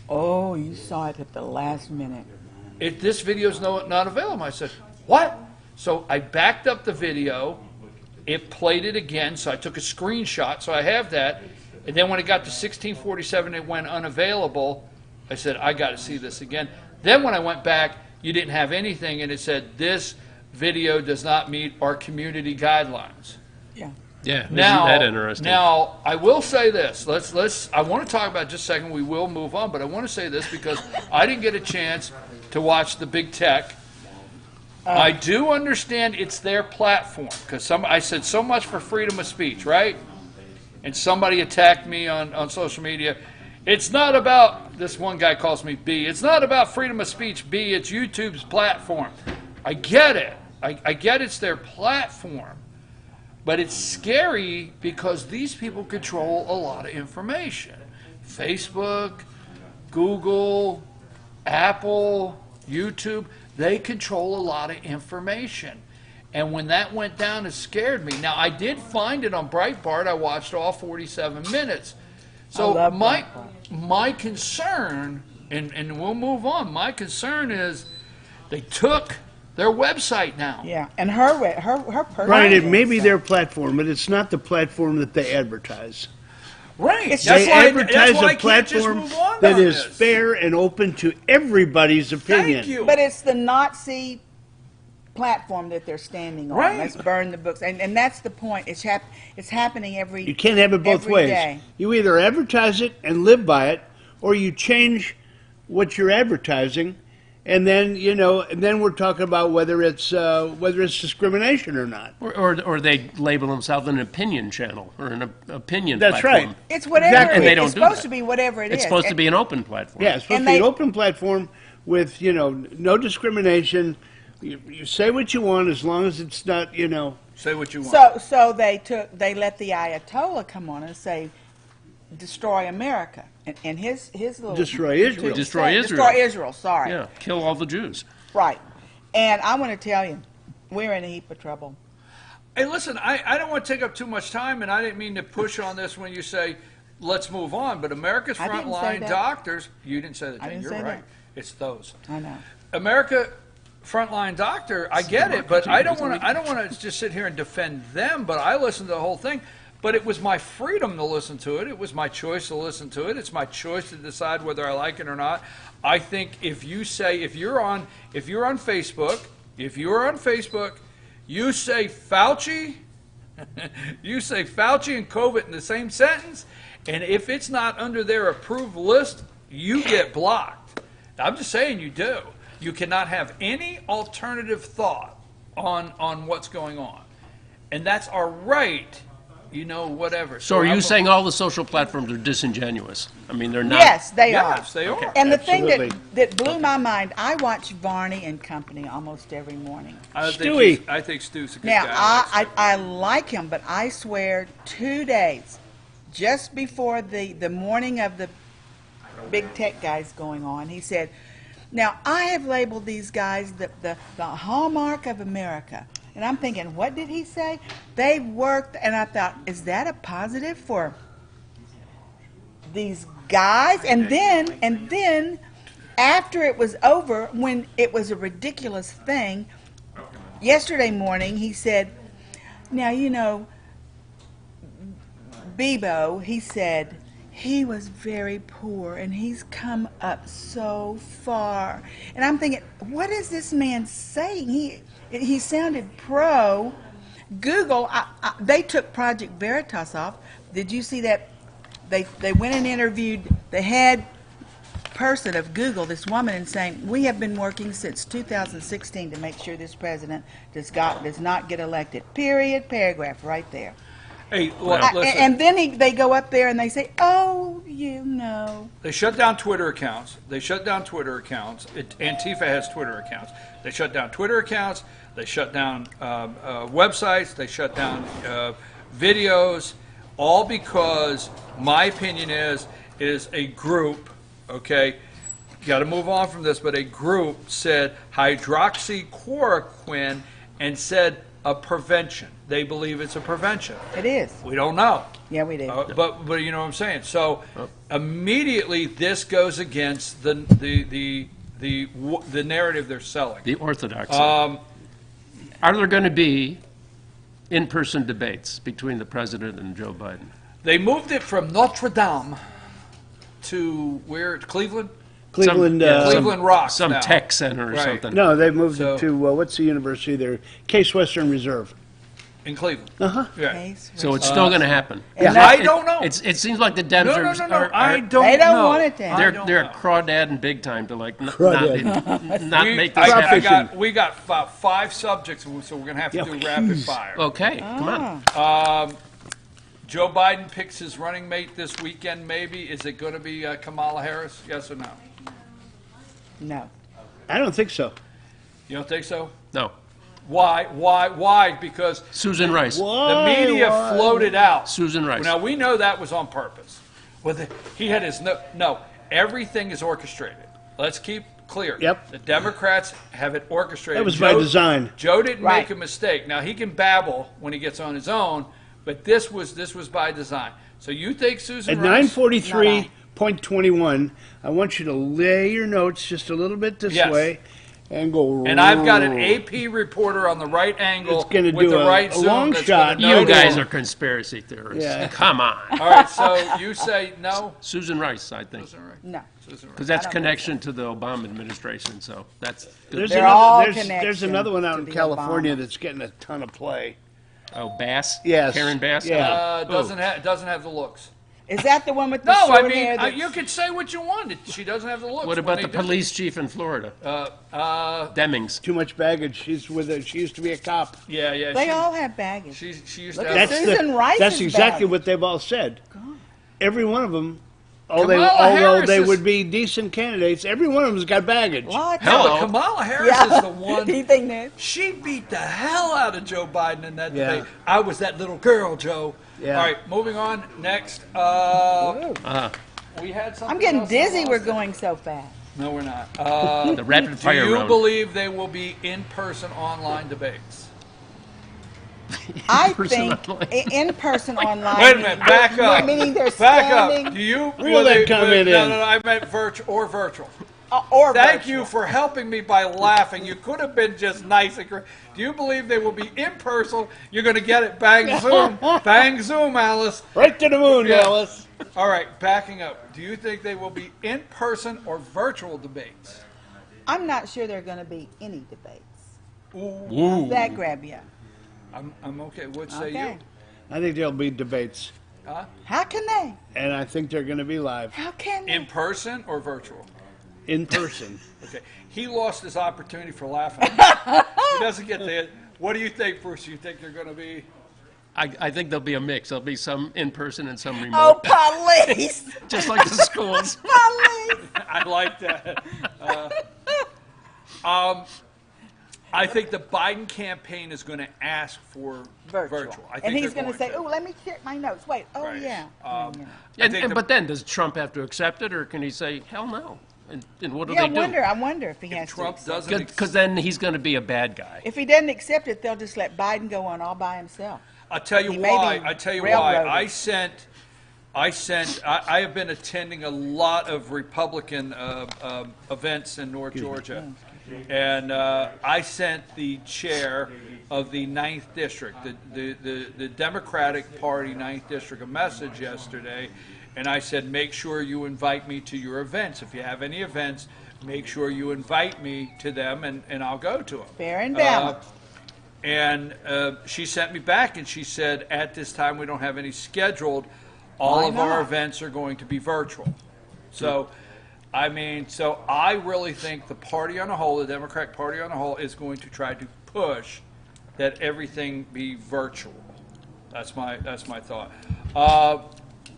Oh, you saw it at the last minute. This video's not available. I said, what? So I backed up the video. It played it again, so I took a screenshot, so I have that. And then when it got to 16:47, it went unavailable. I said, I got to see this again. Then when I went back, you didn't have anything, and it said, this video does not meet our community guidelines. Yeah. Yeah, Now, isn't that interesting? Now, I will say this. I want to talk about it just a second. We will move on, but I want to say this because I didn't get a chance to watch the big tech. I do understand it's their platform because I said so much for freedom of speech, right? And somebody attacked me on social media. It's not about, this one guy calls me B, it's not about freedom of speech, B, it's YouTube's platform. I get it. I get it's their platform. But it's scary because these people control a lot of information. Facebook, Google, Apple, YouTube, they control a lot of information. And when that went down, it scared me. Now, I did find it on Breitbart. I watched all 47 minutes. So my concern, and we'll move on, my concern is they took their website now. Yeah, and her personal. Right, it may be their platform, but it's not the platform that they advertise. Right. They advertise a platform that is fair and open to everybody's opinion. Thank you. But it's the Nazi platform that they're standing on. Right. Let's burn the books, and that's the point. It's happening every. You can't have it both every ways. day. You either advertise it and live by it, or you change what you're advertising And then, you know, and then we're talking about whether it's discrimination or not. Or they label themselves an opinion channel or an opinion That's platform. right. It's whatever. Exactly. And they don't It's do supposed that. to be whatever it is. It's supposed to be an open platform. Yeah, it's supposed And to be an they- open platform with, you know, no discrimination. You say what you want as long as it's not, you know. Say what you want. So they let the Ayatollah come on and say, destroy America. And his little... Destroy Israel. Destroy Israel. Destroy Israel, sorry. Yeah, kill all the Jews. Right. And I want to tell you, we're in a heap of trouble. Hey, listen, I don't want to take up too much time, and I didn't mean to push on this when you say, let's move on, but America's I didn't say frontline that. doctors, you didn't say that, I didn't you're say right. that. It's those. I know. America frontline doctor, I get it, but I don't want to just sit here and defend them, but I listened to the whole thing. But it was my freedom to listen to it. It was my choice to listen to it. It's my choice to decide whether I like it or not. I think if you say, if you're on Facebook, you say Fauci, you say Fauci and COVID in the same sentence, and if it's not under their approved list, you get blocked. I'm just saying you do. You cannot have any alternative thought on what's going on. And that's our right, you know, whatever. So are you saying all the social platforms are disingenuous? I mean, they're not. Yes, they are. Yes, they are. And the thing Absolutely. that blew my mind, I watch Varney and Company almost every morning. I think Stu's a good Now, guy. I like him, but I swear 2 days, just before the morning of the big tech guys going on, he said, now, I have labeled these guys the hallmark of America. And I'm thinking, what did he say? They worked, and I thought, is that a positive for these guys? And then, after it was over, when it was a ridiculous thing, yesterday morning he said, now, you know, Bebo, he said, he was very poor and he's come up so far. And I'm thinking, what is this man saying? He sounded pro. Google, they took Project Veritas off. Did you see that? They went and interviewed the head person of Google, this woman, and saying, we have been working since 2016 to make sure this president does not get elected. Period, paragraph, right there. Hey, look, listen. And then they go up there and they say, oh, you know. They shut down Twitter accounts. Antifa has Twitter accounts. They shut down Twitter accounts. They shut down websites. They shut down videos, all because my opinion is a group, okay, got to move on from this, but a group said hydroxychloroquine and said a prevention. They believe it's a prevention. It is. We don't know. Yeah, we do. But you know what I'm saying. So immediately this goes against the narrative they're selling. The orthodoxy. Are there going to be in-person debates between the president and Joe Biden? They moved it from Notre Dame to where? Cleveland? Cleveland Rocks. Some now. tech center or Right. something. No, they moved it to, what's the university there? Case Western Reserve. In Cleveland. Uh-huh. Yeah. So it's still going to happen. Yeah. I don't know. It seems like the Dems No, are. I don't know. They don't want it to happen. They're crawdadding big time to like not We- make this happen. we got five subjects, so we're going to have to do rapid fire. Okay, come on. Joe Biden picks his running mate this weekend, maybe. Is it going to be Kamala Harris? Yes or no? No. I don't think so. You don't think so? No. Why? Because Susan Rice. the media floated out. Susan Rice. Now, we know that was on purpose. Well, he had his no, everything is orchestrated. Let's keep clear. Yep. The Democrats have it orchestrated. That was by design. Joe didn't Right. make a mistake. Now, he can babble when he gets on his own, but this was by design. So you think Susan At Rice? 9:43.21, I want you to lay your notes just a little bit this Yes. way and go. And I've got an AP reporter on the right angle It's gonna with do the a- right a zoom. long that's shot. gonna know You guys that. are conspiracy theorists. Yeah. Come on. All right, so you say no? Susan Rice, I think. No. Because that's I don't connection to the Obama administration, so that's good. There's They're all another, there's connection another one out to in the California Obama. that's getting a ton of play. Oh, Bass? Yes. Karen Bass? Yeah. Doesn't have the looks. Is that the one with the No, short I mean, hair? you can say what you want. She doesn't have the looks. What about the police chief in Florida? Demings. Too much baggage. She used to be a cop. Yeah, yeah. They all have baggage. She used Look to at have. Susan Rice's That's exactly baggage. what they've all said. Every one of them, Kamala although Harris they is- would be decent candidates, every one of them's got baggage. What? No, but Kamala Harris is the one. Do you think that? She beat the hell out of Joe Biden in that Yeah. debate. I was that little girl, Joe. Yeah. All right, moving on. Next, we had something. I'm getting else dizzy. I We're lost. going so fast. No, we're not. The rapid fire Do you round. believe they will be in-person online debates? I In-person think online. in-person online. Wait a minute, back up. Meaning they're Back standing. up. Do you? Reel will that they- comment no, in. No, I meant virtual. Or Thank virtual. you for helping me by laughing. You could have been just nice and correct. Do you believe they will be in person? You're going to get it. Bang Zoom. Bang Zoom, Alice. Right to the moon, Yeah. Alice. All right, backing up. Do you think they will be in person or virtual debates? I'm not sure there are going to be any debates. Ooh. That grab you. I'm okay. What say Okay. you? I think there'll be debates, Huh? How can they? and I think they're going to be live, How can they? In person or virtual? in person. Okay. He lost his opportunity for laughing. He doesn't get the. What do you think, Bruce? You think they're going to be? I think there'll be a mix. There'll be some in person and some remote. Oh, police! Just like the schools. Police! I like that. I think the Biden campaign is going to ask for virtual. I think And he's they're going to say, to. "Oh, let me check my notes." Wait. Oh, Right. yeah. I And, think the- but then, does Trump have to accept it, or can he say, hell no? And what do Yeah, they do? I wonder if he has Trump to. doesn't. Because then he's going to be a bad guy. If he doesn't accept it, they'll just let Biden go on all by himself. I'll tell you He may why. be I tell you why. railroaded. I have been attending a lot of Republican events in North Georgia, and I sent the chair of the 9th District, the Democratic Party 9th District, a message yesterday, and I said, make sure you invite me to your events. If you have any events, make sure you invite me to them, and I'll go to them. Fair and balanced. And she sent me back and she said, at this time, we don't have any scheduled. All Why of our not? events are going to be virtual. So, I mean, so I really think the party on a whole, the Democratic Party on a whole, is going to try to push that everything be virtual. That's my thought.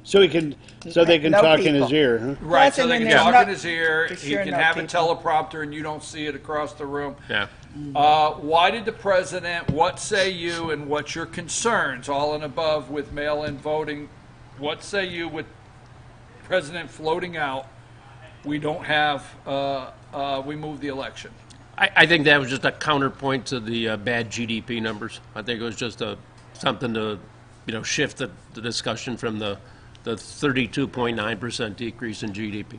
So they can No talk in his people. ear, huh? Right, Plus, so and they then can there's talk no- in his ear. for He sure can no have a people. teleprompter and you don't see it across the room. Yeah. Why did the president, what say you, and what's your concerns, all and above with mail-in voting? What say you with president floating out, we don't have, we move the election? I think that was just a counterpoint to the bad GDP numbers. I think it was just something to, shift the discussion from the 32.9% decrease in GDP.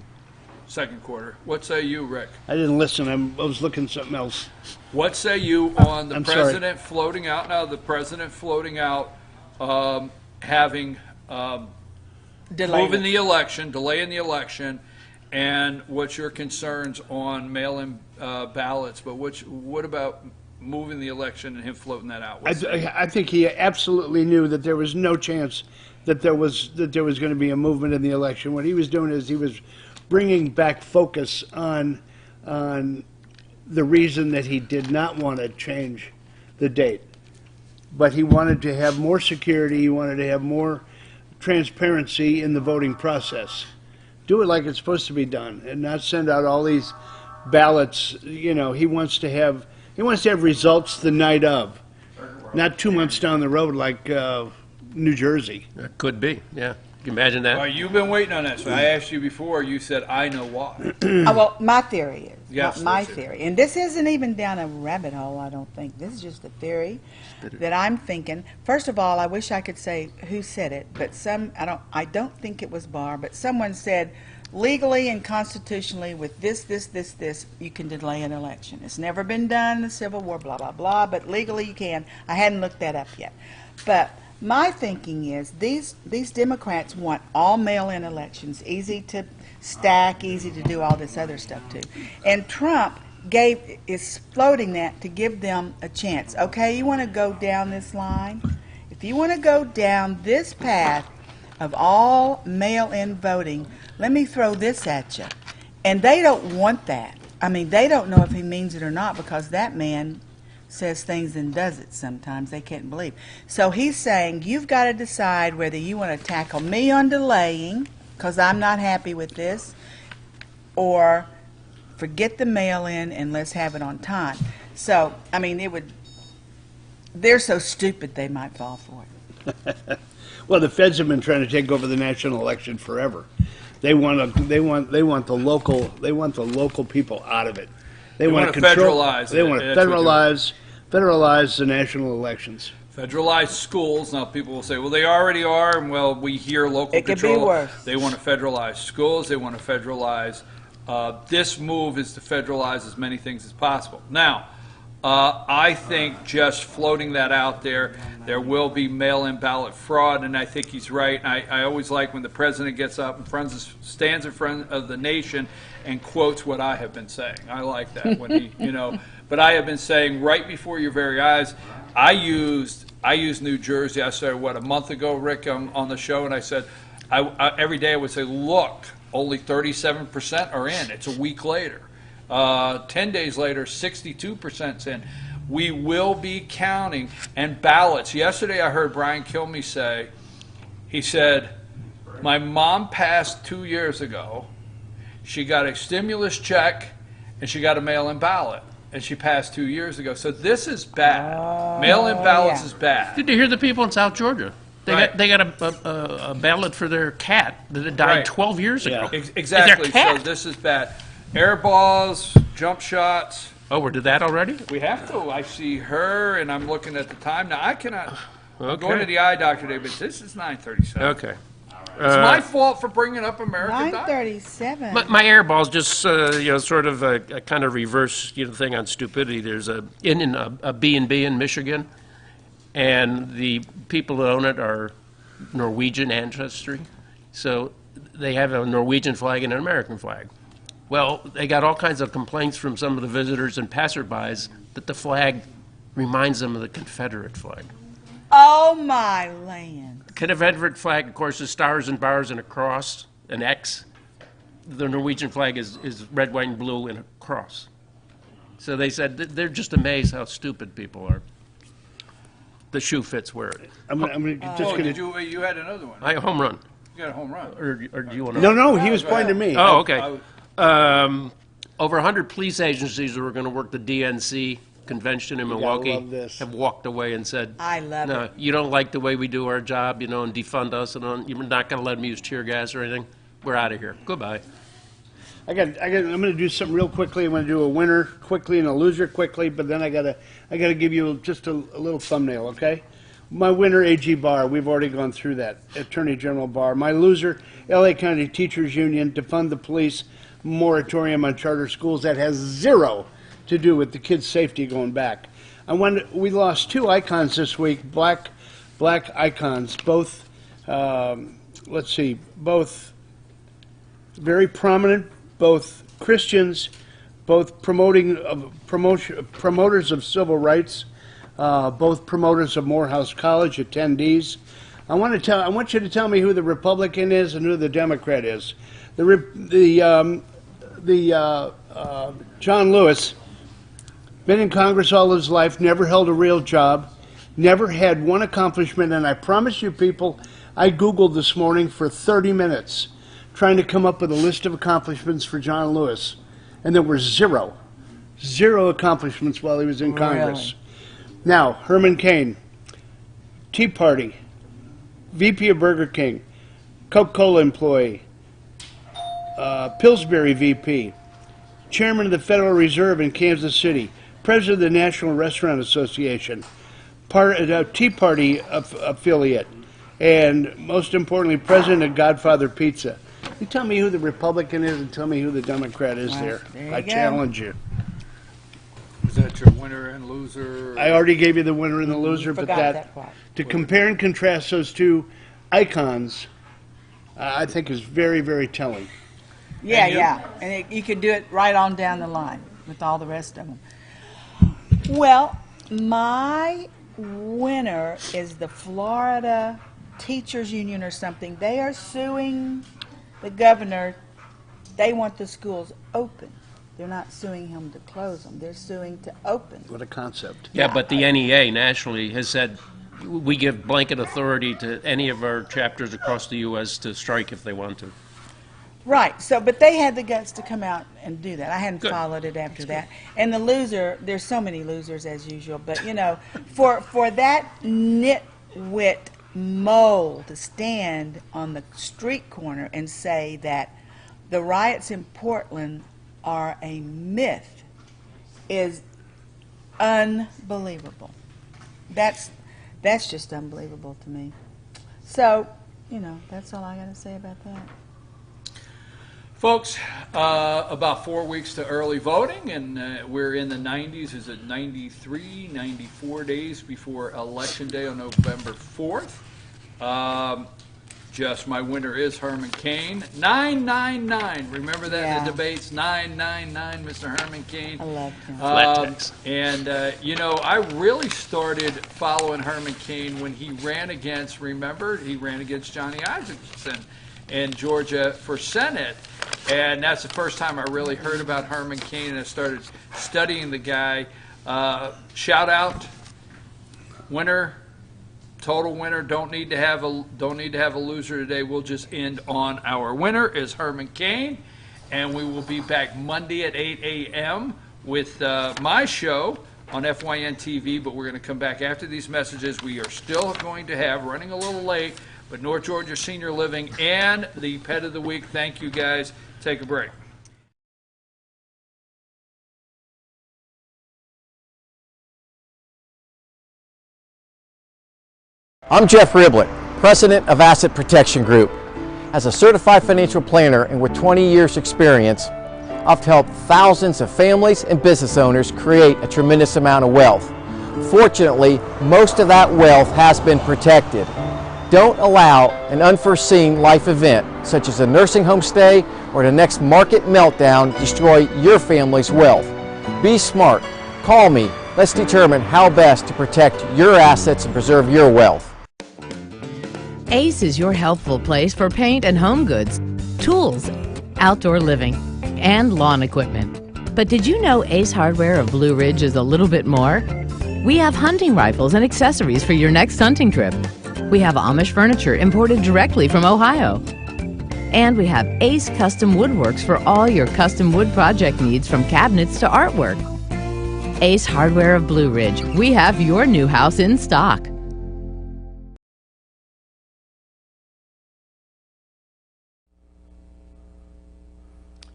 Second quarter. What say you, Rick? I didn't listen. I was looking at something else. What say you on the I'm sorry. president floating out now? The president floating out, having moving the election, delaying the election, and what's your concerns on mail-in ballots? But what about moving the election and him floating that out? I think he absolutely knew that there was no chance that there was going to be a movement in the election. What he was doing is he was bringing back focus on the reason that he did not want to change the date. But he wanted to have more security, he wanted to have more transparency in the voting process. Do it like it's supposed to be done and not send out all these ballots. He wants to have results the night of, not 2 months down the road like New Jersey. That could be, yeah. You can imagine that. Well, you've been waiting on that. So I asked you before. You said, I know why. Well, my theory is, Yes, my let's hear it. theory, and this isn't even down a rabbit hole, I don't think. This is just a theory that I'm thinking. First of all, I wish I could say who said it, but I don't think it was Barr, but someone said, legally and constitutionally with this, you can delay an election. It's never been done in the Civil War, blah, blah, blah, but legally you can. I hadn't looked that up yet. But my thinking is these Democrats want all mail-in elections, easy to stack, easy to do all this other stuff too. And Trump is floating that to give them a chance. Okay, you want to go down this line? If you want to go down this path of all mail-in voting, let me throw this at you. And they don't want that. I mean, they don't know if he means it or not, because that man says things and does it sometimes they can't believe. So he's saying, you've got to decide whether you want to tackle me on delaying, because I'm not happy with this, or forget the mail-in and let's have it on time. So, I mean, they're so stupid they might fall for it. Well, the feds have been trying to take over the national election forever. They want the local people out of it. They want to federalize. They want to federalize the national elections. Federalize schools. Now, people will say, well, they already are, and well, we hear local It could be worse. They want to federalize schools. They want to federalize. This move is to federalize as many things as possible. Now, I think just floating that out there will be mail-in ballot fraud, and I think he's right. I always like when the president gets up and stands in front of the nation and quotes what I have been saying. I like that when he, But I have been saying right before your very eyes. I used New Jersey. I started a month ago, Rick, on the show, and I said every day I would say, look, only 37% are in. It's a week later. 10 days later, 62%'s in. We will be counting and ballots. Yesterday I heard Brian Kilmeade say, he said, my mom passed 2 years ago. She got a stimulus check and she got a mail-in ballot. And she passed 2 years ago. So this is bad. Mail-in ballots is bad. Did you hear the people in South Georgia? They got a ballot for their cat that had died 12 years ago. Exactly. So this is bad. Air balls, jump shots. Oh, we did that already? We have to. I see her, and I'm looking at the time. Now, I cannot. I'm Okay. going to the eye doctor today, but this is 9:37. Okay. It's my fault for bringing up American Diet. 9:37. My air balls just sort of a kind of reverse thing on stupidity. There's a B&B in Michigan, and the people that own it are Norwegian ancestry, so they have a Norwegian flag and an American flag. Well, they got all kinds of complaints from some of the visitors and passerbys that the flag reminds them of the Confederate flag. Oh, my land. The Confederate flag, of course, is stars and bars and a cross, an X. The Norwegian flag is red, white, and blue and a cross. So they said they're just amazed how stupid people are. The shoe fits wear it. You had another one. I home run. You got a home run. Or do you want to? No, he was pointing to me. Oh, okay. Over 100 police agencies that were going to work the DNC convention in Milwaukee have walked away and said, I love no, it. you don't like the way we do our job, and defund us, and you're not going to let them use tear gas or anything. We're out of here. Goodbye. I'm going to do something real quickly. I'm going to do a winner quickly and a loser quickly, but then I got to give you just a little thumbnail, okay? My winner, A.G. Barr. We've already gone through that. Attorney General Barr. My loser, L.A. County Teachers Union, defund the police, moratorium on charter schools. That has zero to do with the kids' safety going back. We lost two icons this week, black icons, both, both very prominent, both Christians, both promoters of civil rights, both promoters of Morehouse College attendees. I want you to tell me who the Republican is and who the Democrat is. John Lewis, been in Congress all his life, never held a real job, never had one accomplishment, and I promise you people, I Googled this morning for 30 minutes trying to come up with a list of accomplishments for John Lewis, and there were zero accomplishments while he was in Congress. Now, Herman Cain, Tea Party, VP of Burger King, Coca-Cola employee, Pillsbury VP, Chairman of the Federal Reserve in Kansas City, President of the National Restaurant Association, Tea Party affiliate, and most importantly, President of Godfather Pizza. You tell me who the Republican is and tell me who the Democrat is there. I challenge you. Is that your winner and loser? I already gave you the winner and the loser, but to compare and contrast those two icons, I think is very, very telling. Yeah. And you could do it right on down the line with all the rest of them. Well, my winner is the Florida teachers union or something. They are suing the governor. They want the schools open. They're not suing him to close them. They're suing to open. What a concept. Yeah, but the NEA nationally has said we give blanket authority to any of our chapters across the U.S. to strike if they want to. Right. So, but they had the guts to come out and do that. I hadn't Good. followed it after that. And the loser, there's so many losers as usual. But you know, for that nitwit mole to stand on the street corner and say that the riots in Portland are a myth is unbelievable. That's just unbelievable to me. So, you know, that's all I got to say about that. Folks, about 4 weeks to early voting, and we're in the 90s. Is it 93, 94 days before Election Day on November 4th? Just my winner is Herman Cain. 999. Remember that in the debates? 999, Mr. Herman Cain. I love him. Flat tax. And, you know, I really started following Herman Cain when he ran against, remember, he ran against Johnny Isaacson in Georgia for Senate. And that's the first time I really heard about Herman Cain, and I started studying the guy. Shout out, winner. Total winner. Don't need to have a loser today. We'll just end on our winner is Herman Cain, and we will be back Monday at 8 a.m. with my show on FYNTV. But we're going to come back after these messages. We are still going to have, running a little late, but North Georgia Senior Living and the Pet of the Week. Thank you guys. Take a break. I'm Jeff Riblett, President of Asset Protection Group. As a certified financial planner and with 20 years experience, I've helped thousands of families and business owners create a tremendous amount of wealth. Fortunately, most of that wealth has been protected. Don't allow an unforeseen life event, such as a nursing home stay or the next market meltdown, destroy your family's wealth. Be smart. Call me. Let's determine how best to protect your assets and preserve your wealth. Ace is your helpful place for paint and home goods, tools, outdoor living, and lawn equipment. But did you know Ace Hardware of Blue Ridge is a little bit more? We have hunting rifles and accessories for your next hunting trip. We have Amish furniture imported directly from Ohio. And we have Ace Custom Woodworks for all your custom wood project needs, from cabinets to artwork. Ace Hardware of Blue Ridge. We have your new house in stock.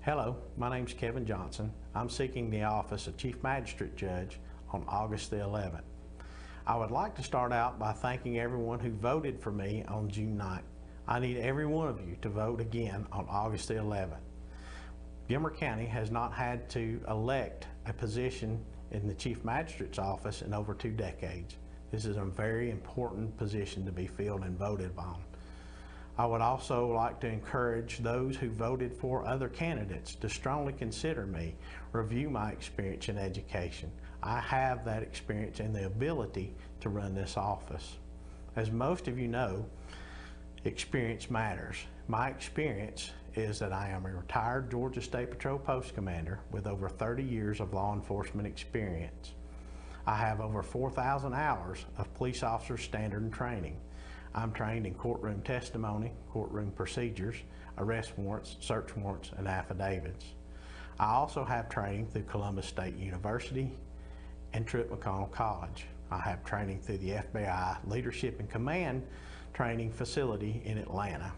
Hello, my name's Kevin Johnson. I'm seeking the office of Chief Magistrate Judge on August the 11th. I would like to start out by thanking everyone who voted for me on June 9th. I need every one of you to vote again on August the 11th. Gilmer County has not had to elect a position in the Chief Magistrate's office in over 2 decades. This is a very important position to be filled and voted on. I would also like to encourage those who voted for other candidates to strongly consider me, review my experience in education. I have that experience and the ability to run this office. As most of you know, experience matters. My experience is that I am a retired Georgia State Patrol Post Commander with over 30 years of law enforcement experience. I have over 4,000 hours of police officer standard and training. I'm trained in courtroom testimony, courtroom procedures, arrest warrants, search warrants, and affidavits. I also have training through Columbus State University and Truett McConnell College. I have training through the FBI Leadership and Command Training Facility in Atlanta.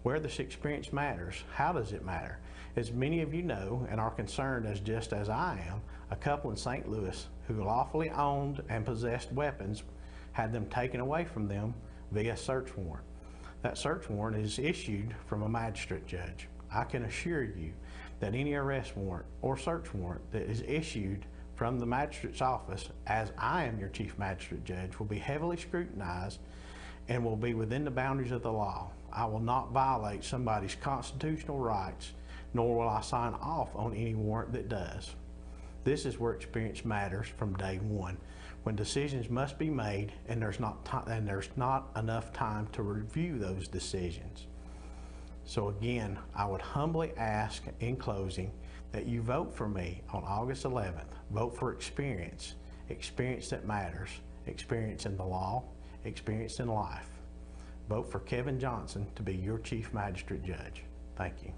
Where this experience matters, how does it matter? As many of you know and are concerned, as just as I am, a couple in St. Louis who lawfully owned and possessed weapons had them taken away from them via search warrant. That search warrant is issued from a magistrate judge. I can assure you that any arrest warrant or search warrant that is issued from the magistrate's office, as I am your chief magistrate judge, will be heavily scrutinized and will be within the boundaries of the law. I will not violate somebody's constitutional rights, nor will I sign off on any warrant that does. This is where experience matters from day one, when decisions must be made and there's not enough time to review those decisions. So again, I would humbly ask in closing that you vote for me on August 11th. Vote for experience, experience that matters, experience in the law, experience in life. Vote for Kevin Johnson to be your Chief Magistrate Judge. Thank you.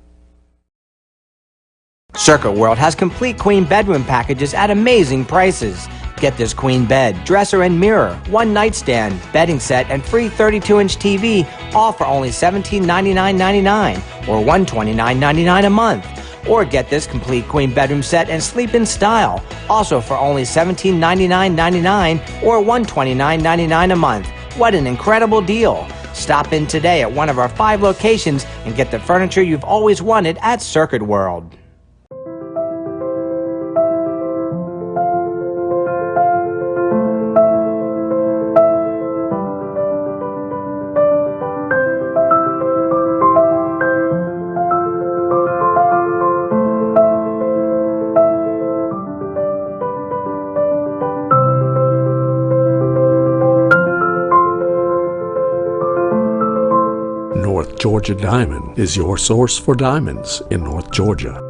Circuit World has complete queen bedroom packages at amazing prices. Get this queen bed, dresser and mirror, one nightstand, bedding set, and free 32-inch TV, all for only $1799.99 or $129.99 a month. Or get this complete queen bedroom set and sleep in style, also for only $1799.99 or $129.99 a month. What an incredible deal! Stop in today at one of our 5 locations and get the furniture you've always wanted at Circuit World. North Georgia Diamond is your source for diamonds in North Georgia.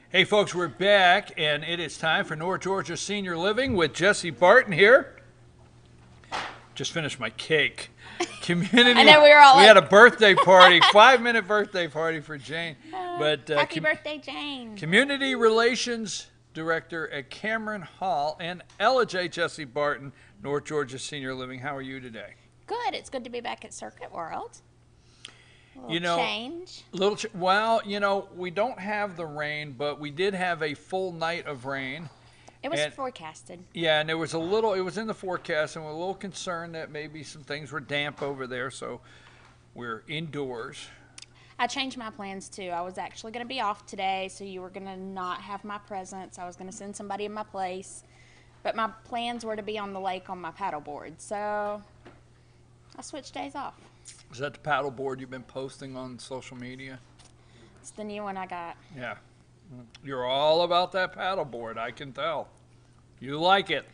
Hey folks, we're back, and it is time for North Georgia Senior Living with Jesse Barton here. Just finished my cake. Community. I know we were all we like... had a birthday party, 5-minute birthday party for Jane. But happy birthday, Jane. Community Relations Director at Cameron Hall and Ella J. Jesse Barton, North Georgia Senior Living. How are you today? Good. It's good to be back at Circuit World. Change. Well, we don't have the rain, but we did have a full night of rain. It was forecasted. Yeah, and it was in the forecast, and we're a little concerned that maybe some things were damp over there, so we're indoors. I changed my plans too. I was actually going to be off today, so you were going to not have my presence. I was going to send somebody in my place, but my plans were to be on the lake on my paddleboard, so I switched days off. Is that the paddleboard you've been posting on social media? It's the new one I got. Yeah. You're all about that paddleboard, I can tell. You like it.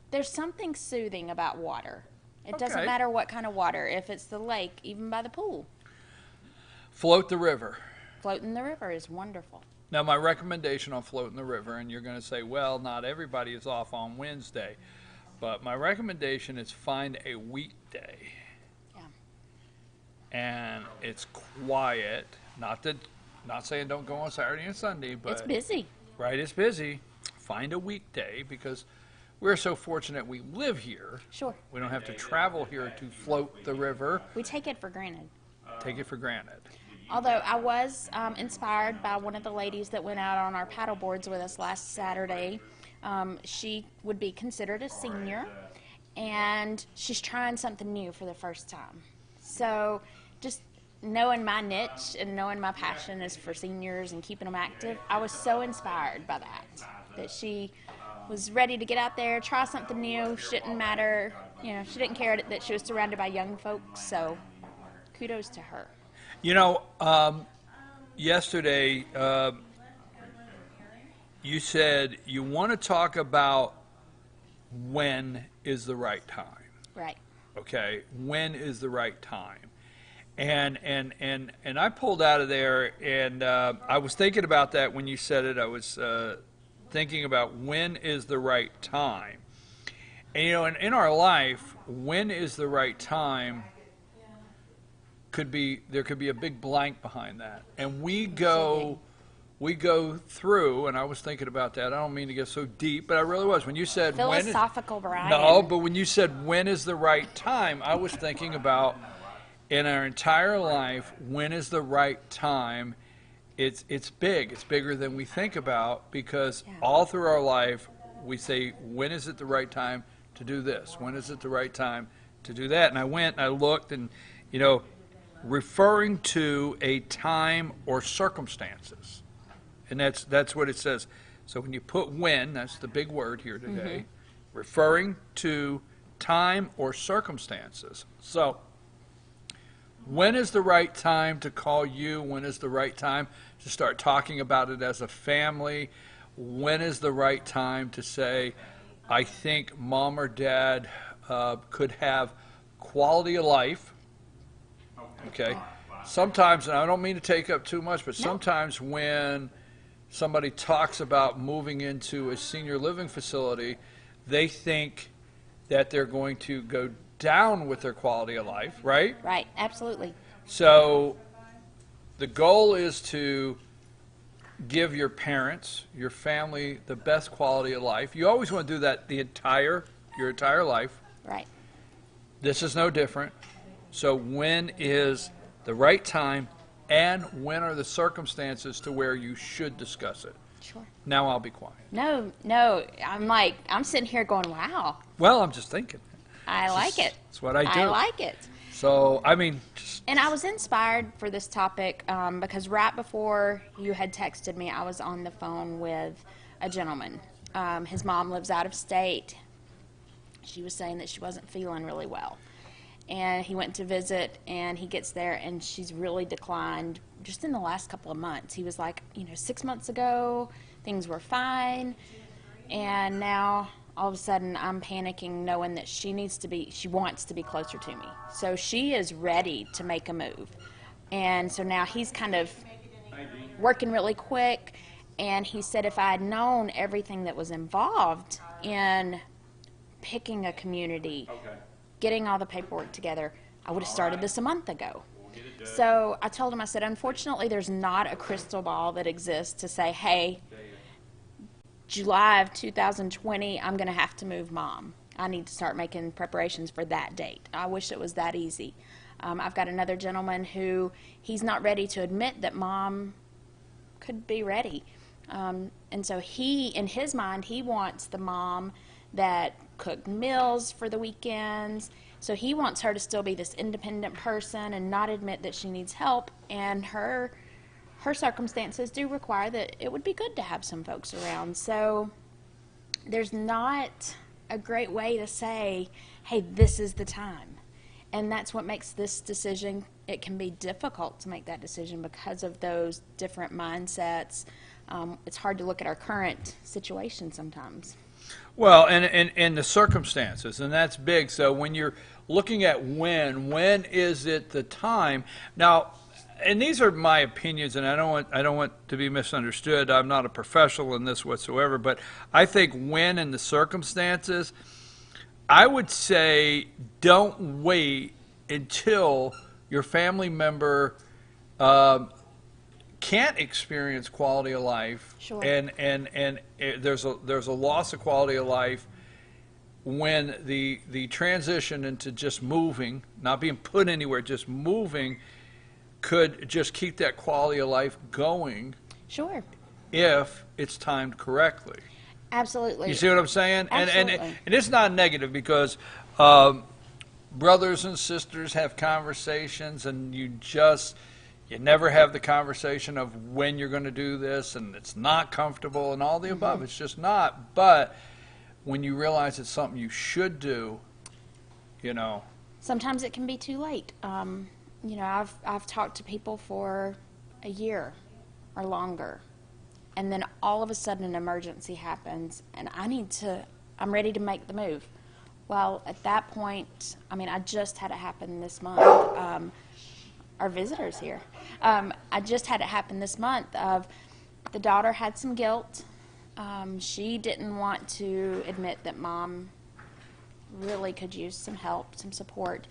There's something soothing about water. It doesn't matter what kind of water, if it's the lake, even by the pool. Float the river. Floating the river is wonderful. Now, my recommendation on floating the river, and you're going to say, well, not everybody is off on Wednesday, but my recommendation is find a weekday. And it's quiet. Not saying don't go on Saturday and Sunday, but it's busy. Right, it's busy. Find a weekday because we're so fortunate we live here. Sure. We don't have to travel here to float the river. We take it for granted. Take it for granted. Although I was inspired by one of the ladies that went out on our paddle boards with us last Saturday. She would be considered a senior, and she's trying something new for the first time. So just knowing my niche and knowing my passion is for seniors and keeping them active, I was so inspired by that she was ready to get out there, try something new. Shouldn't matter, you know, she didn't care that she was surrounded by young folks, so kudos to her. You know, yesterday you said you want to talk about when is the right time. Right. Okay, when is the right time? And I pulled out of there, and I was thinking about that when you said it. I was thinking about when is the right time. And you know, in our life, when is the right time there could be a big blank behind that. And we go through, and I was thinking about that. I don't mean to get so deep, but I really was. When you said philosophical, Brian. No, but when you said when is the right time, I was thinking about in our entire life, when is the right time? It's big. It's bigger than we think about, because all through our life we say, when is it the right time to do this? When is it the right time to do that? And I went and I looked, and you know, referring to a time or circumstances. And that's what it says. So when you put when, that's the big word here today, referring to time or circumstances. So when is the right time to call you? When is the right time to start talking about it as a family? When is the right time to say, I think mom or dad could have quality of life? Okay. Sometimes, and I don't mean to take up too much, but sometimes when somebody talks about moving into a senior living facility, they think that they're going to go down with their quality of life, right? Right, absolutely. So the goal is to give your parents, your family, the best quality of life. You always want to do that your entire life. Right. This is no different. So when is the right time, and when are the circumstances to where you should discuss it? Sure. Now I'll be quiet. No, I'm sitting here going, wow. Well, I'm just thinking. I like it. That's what I do. I like it. So, I mean, and I was inspired for this topic because right before you had texted me, I was on the phone with a gentleman. His mom lives out of state. She was saying that she wasn't feeling really well. And he went to visit, and he gets there, and she's really declined just in the last couple of months. He was like, 6 months ago, things were fine, and now all of a sudden I'm panicking knowing that she wants to be closer to me. So she is ready to make a move. And so now he's kind of working really quick, and he said if I had known everything that was involved in picking a community, getting all the paperwork together, I would have started this a month ago. So I told him, I said, unfortunately, there's not a crystal ball that exists to say, hey, July of 2020, I'm going to have to move mom. I need to start making preparations for that date. I wish it was that easy. I've got another gentleman who he's not ready to admit that mom could be ready. And so in his mind, he wants the mom that cooked meals for the weekends. So he wants her to still be this independent person and not admit that she needs help. And her circumstances do require that it would be good to have some folks around. So there's not a great way to say, hey, this is the time. And that's what makes this decision, it can be difficult to make that decision because of those different mindsets. It's hard to look at our current situation sometimes. Well, and the circumstances, and that's big. So when you're looking at when is it the time? Now, and these are my opinions, and I don't want to be misunderstood. I'm not a professional in this whatsoever, but I think when and the circumstances, I would say don't wait until your family member can't experience quality of life, sure. and there's a loss of quality of life when the transition into just moving, not being put anywhere, just moving, could just keep that quality of life going. Sure. If it's timed correctly. Absolutely. You see what I'm saying? Absolutely. And it's not negative because brothers and sisters have conversations, and you never have the conversation of when you're going to do this, and it's not comfortable and all the above. It's just not. But when you realize it's something you should do, you know. Sometimes it can be too late. You know, I've talked to people for a year or longer, and then all of a sudden an emergency happens, and I'm ready to make the move. Well, at that point, I mean, I just had it happen this month. Our visitors here. I just had it happen this month. The daughter had some guilt. She didn't want to admit that mom really could use some help, some support,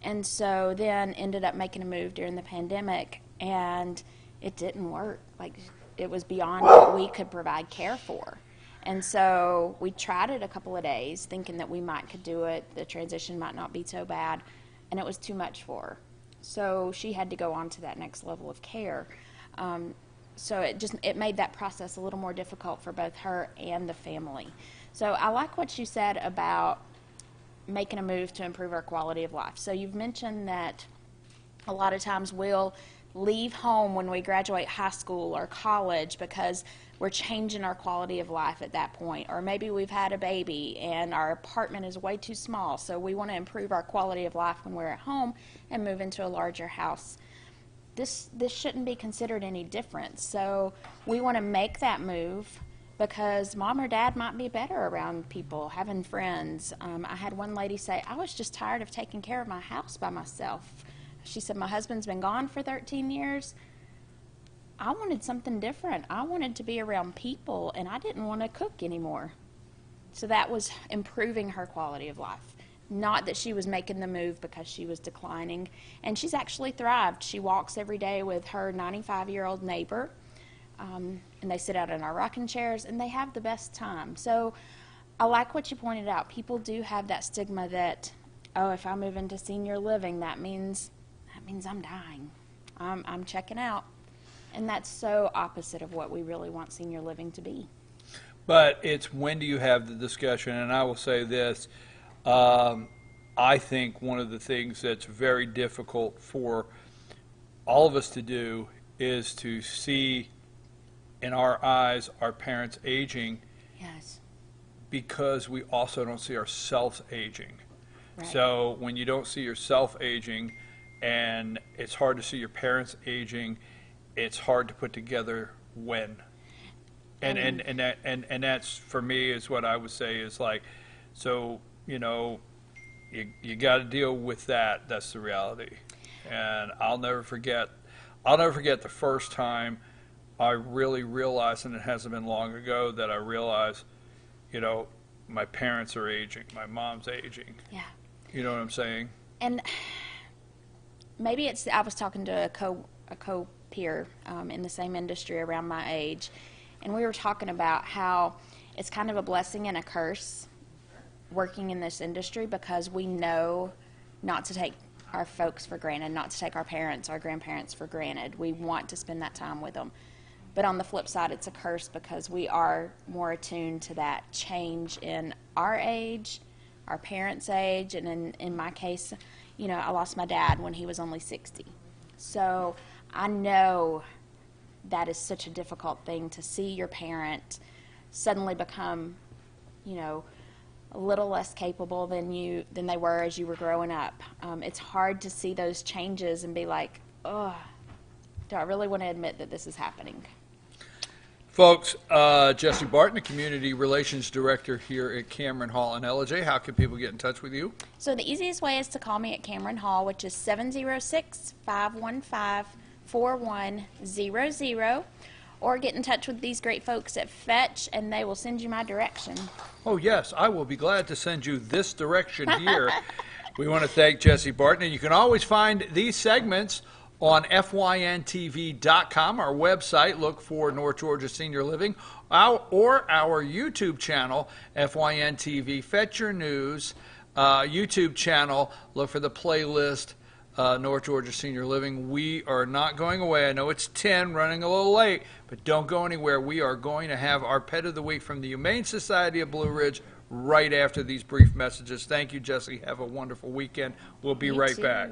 and so then ended up making a move during the pandemic, and it didn't work. Like, it was beyond what we could provide care for. And so we tried it a couple of days, thinking that we could do it, the transition might not be so bad, and it was too much for her. So she had to go on to that next level of care. So it made that process a little more difficult for both her and the family. So I like what you said about making a move to improve our quality of life. So you've mentioned that a lot of times we'll leave home when we graduate high school or college because we're changing our quality of life at that point. Or maybe we've had a baby and our apartment is way too small, so we want to improve our quality of life when we're at home and move into a larger house. This shouldn't be considered any different. So we want to make that move because mom or dad might be better around people, having friends. I had one lady say, I was just tired of taking care of my house by myself. She said, my husband's been gone for 13 years. I wanted something different. I wanted to be around people, and I didn't want to cook anymore. So that was improving her quality of life. Not that she was making the move because she was declining. And she's actually thrived. She walks every day with her 95-year-old neighbor, and they sit out in our rocking chairs, and they have the best time. So I like what you pointed out. People do have that stigma that, oh, if I move into senior living, that means I'm dying. I'm checking out. And that's so opposite of what we really want senior living to be. But it's when do you have the discussion? And I will say this, I think one of the things that's very difficult for all of us to do is to see in our eyes our parents aging. Yes. Because we also don't see ourselves aging. Right. So when you don't see yourself aging, and it's hard to see your parents aging, it's hard to put together when. And that's, for me, is what I would say is like, so, you know, you got to deal with that. That's the reality. And I'll never forget the first time I really realized, and it hasn't been long ago, that I realized, you know, my parents are aging, my mom's aging. Yeah. You know what I'm saying? And maybe I was talking to a co-peer in the same industry around my age, and we were talking about how it's kind of a blessing and a curse working in this industry because we know not to take our folks for granted, not to take our parents, our grandparents for granted. We want to spend that time with them. But on the flip side, it's a curse because we are more attuned to that change in our age, our parents' age, and in my case, you know, I lost my dad when he was only 60. So I know that is such a difficult thing to see your parent suddenly become, you know, a little less capable than they were as you were growing up. It's hard to see those changes and be like, oh, do I really want to admit that this is happening? Folks, Jesse Barton, the Community Relations Director here at Cameron Hall and LJ. How can people get in touch with you? So the easiest way is to call me at Cameron Hall, which is 706-515-4100, or get in touch with these great folks at Fetch, and they will send you my direction. Oh, yes, I will be glad to send you this direction here. We want to thank Jesse Barton, and you can always find these segments on FYNTV.com, our website. Look for North Georgia Senior Living, or our YouTube channel, FYNTV FetchYourNews YouTube channel. Look for the playlist, North Georgia Senior Living. We are not going away. I know it's 10, running a little late, but don't go anywhere. We are going to have our Pet of the Week from the Humane Society of Blue Ridge right after these brief messages. Thank you, Jesse. Have a wonderful weekend. We'll be right back.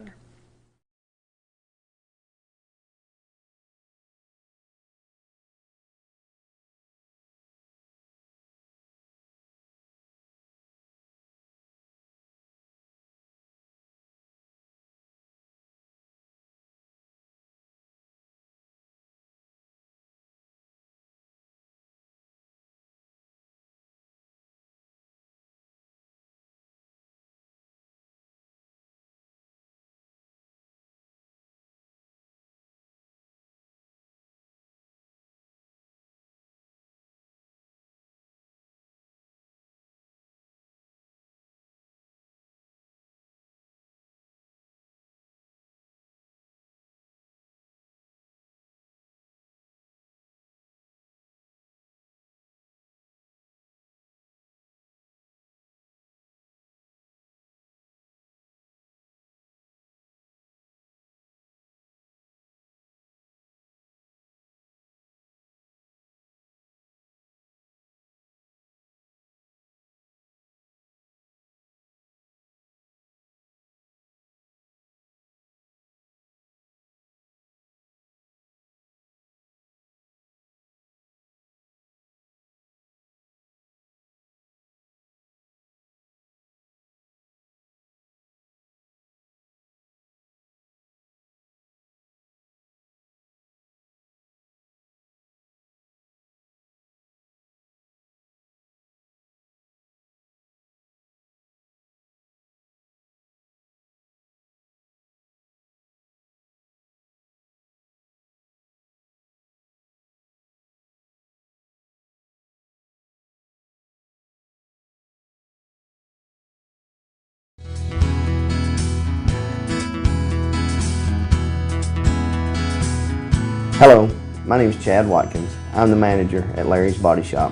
Hello, my name is Chad Watkins. I'm the manager at Larry's Body Shop.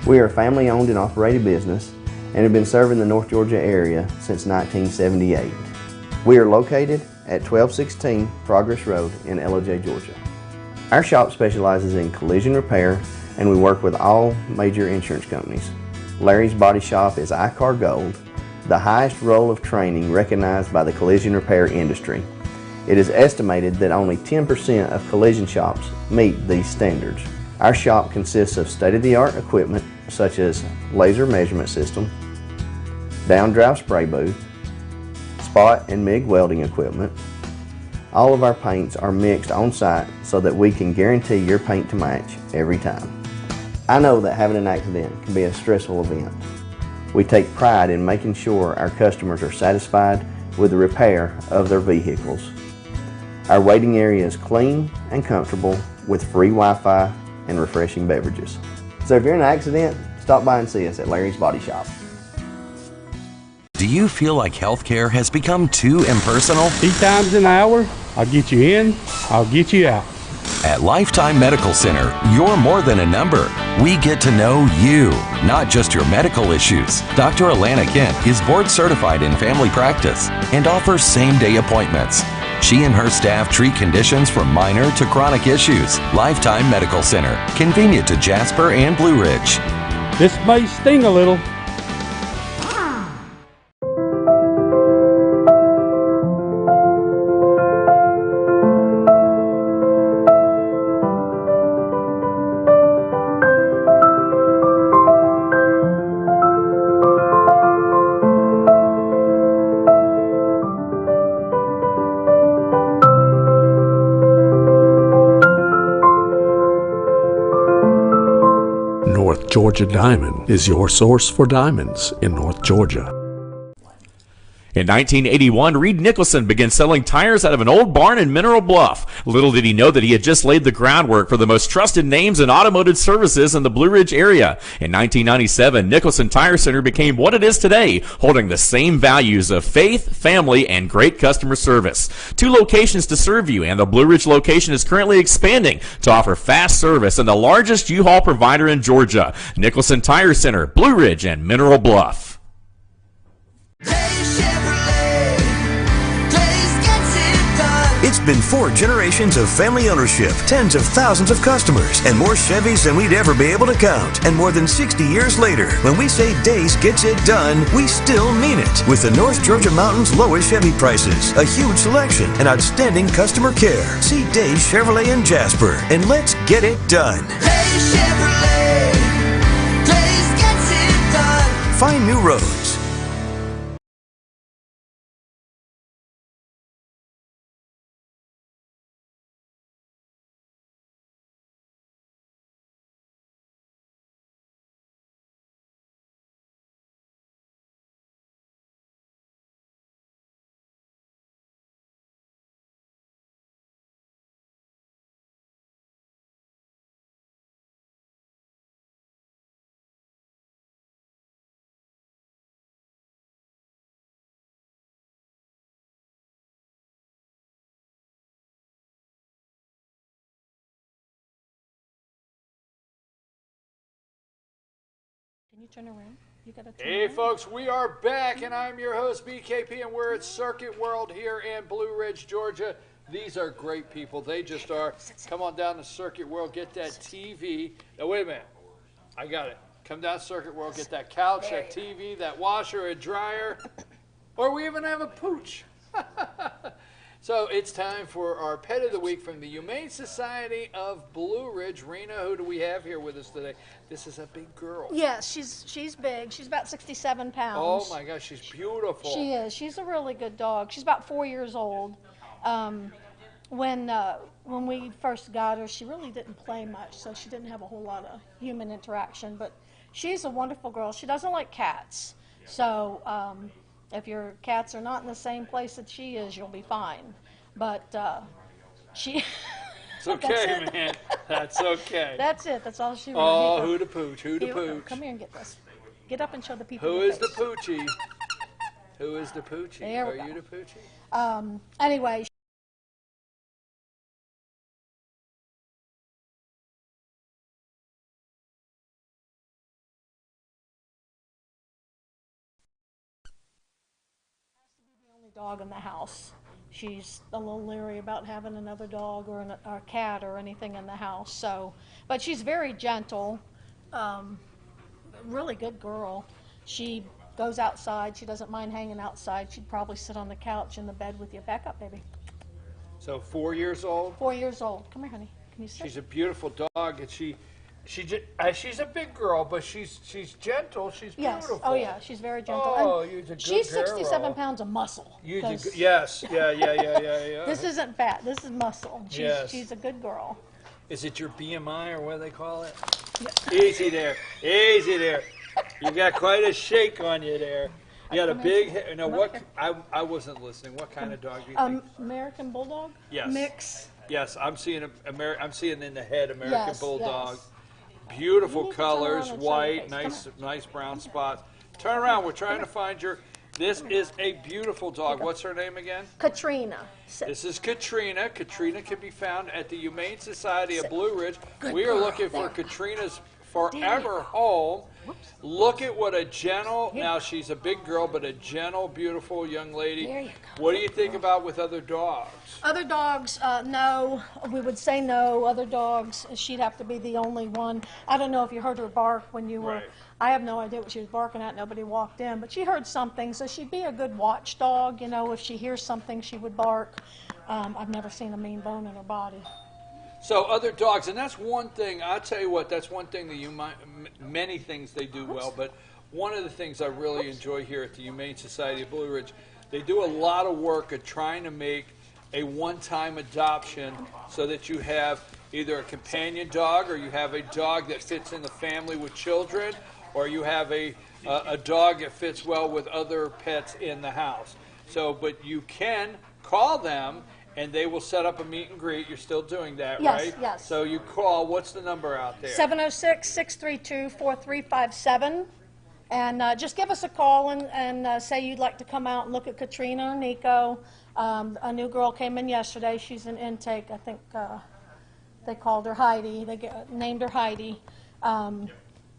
We are a family-owned and operated business and have been serving the North Georgia area since 1978. We are located at 1216 Progress Road in LOJ, Georgia. Our shop specializes in collision repair and we work with all major insurance companies. Larry's Body Shop is ICAR Gold, the highest role of training recognized by the collision repair industry. It is estimated that only 10% of collision shops meet these standards. Our shop consists of state-of-the-art equipment such as laser measurement system, down-drive spray booth, spot and MIG welding equipment. All of our paints are mixed on site so that we can guarantee your paint to match every time. I know that having an accident can be a stressful event. We take pride in making sure our customers are satisfied with the repair of their vehicles. Our waiting area is clean and comfortable with free Wi-Fi and refreshing beverages. So if you're in an accident, stop by and see us at Larry's Body Shop. Do you feel like healthcare has become too impersonal? 3 times an hour, I'll get you in, I'll get you out. At Lifetime Medical Center, you're more than a number. We get to know you, not just your medical issues. Dr. Alana Kent is board certified in family practice and offers same-day appointments. She and her staff treat conditions from minor to chronic issues. Lifetime Medical Center, convenient to Jasper and Blue Ridge. This may sting a little. North Georgia Diamond is your source for diamonds in North Georgia. In 1981, Reed Nicholson began selling tires out of an old barn in Mineral Bluff. Little did he know that he had just laid the groundwork for the most trusted names in automotive services in the Blue Ridge area. In 1997, Nicholson Tire Center became what it is today, holding the same values of faith, family, and great customer service. 2 locations to serve you, and the Blue Ridge location is currently expanding to offer fast service and the largest U-Haul provider in Georgia. Nicholson Tire Center, Blue Ridge, and Mineral Bluff. It's It's been 4 generations of family ownership, tens of thousands of customers, and more Chevys than we'd ever be able to count. And more than 60 years later, when we say Days gets it done, we still mean it. With the North Georgia Mountain's lowest Chevy prices, a huge selection, and outstanding customer care. See Days Chevrolet in Jasper, and let's get it done. Days Chevrolet, Days gets it done. Find new roads. Can you turn around? You gotta turn Hey around. folks, we are back, and I'm your host BKP, and we're at Circuit World here in Blue Ridge, Georgia. These are great people. They just are. Come on down to Circuit World, get that TV. Now wait a minute, I got it. Come down to Circuit World, get that couch, that TV, that washer, and dryer, or we even have a pooch. So it's time for our Pet of the Week from the Humane Society of Blue Ridge. Rena, who do we have here with us today? This is a big girl. Yes, she's big. She's about 67 pounds. Oh my gosh, she's beautiful. She is. She's a really good dog. She's about 4 years old. When we first got her, she really didn't play much, so she didn't have a whole lot of human interaction. But she's a wonderful girl. She doesn't like cats, so if your cats are not in the same place that she is, you'll be fine. But she. It's okay, man. That's okay. That's it. That's all she. Oh, who the pooch? Who the pooch? Come here and get this. Get up and show the people. Who your is the face. poochie? Who is the poochie? There we Are go. you the poochie? Anyway. Dog in the house. She's a little leery about having another dog or a cat or anything in the house. So, but she's very gentle, really good girl. She goes outside. She doesn't mind hanging outside. She'd probably sit on the couch in the bed with you. Back up, baby. So 4 years old? 4 years old. Come here, honey. Can you sit? She's a beautiful dog, and she's a big girl, but she's gentle. She's Yes. beautiful. Oh, yeah. She's very gentle. Oh, And you're a good she's girl. 67 pounds of muscle. Yes. Yeah. This isn't fat. This is muscle. Yes. She's a good girl. Is it your BMI or what do they call it? Easy there. Easy there. You got quite a shake on you there. You got a big head. No, what? I wasn't listening. What kind of dog do you think? American Bulldog? Yes. Mix. Yes, I'm seeing I'm seeing in the head American Yes, Bulldog. yes. Beautiful You need to turn around colors, and show your white, face. nice brown spots. Turn around. We're trying to find your. This is a beautiful dog. What's her name again? Katrina. This is Katrina. Katrina can be found at the Humane Society of Blue Ridge. Good We are girl. looking for Katrina's forever home. Look at what a gentle, now she's a big girl, but a gentle, beautiful young lady. There you go. What do you think about with other dogs? Other dogs, no. We would say no. Other dogs, she'd have to be the only one. I don't know if you heard her bark when you were. Right. I have no idea what she was barking at. Nobody walked in, but she heard something, so she'd be a good watchdog. You know, if she hears something, she would bark. I've never seen a mean bone in her body. So other dogs, and that's one thing, I'll tell you what, that's one thing that you might, many things they do well, but one of the things I really enjoy here at the Humane Society of Blue Ridge, they do a lot of work at trying to make a one-time adoption so that you have either a companion dog or you have a dog that fits in the family with children or you have a dog that fits well with other pets in the house. So, but you can call them and they will set up a meet and greet. You're still doing that, Yes, right? yes. So you call, what's the number out there? 706-632-4357. And just give us a call and say you'd like to come out and look at Katrina or Nico. A new girl came in yesterday. She's an intake. I think they called her Heidi. They named her Heidi.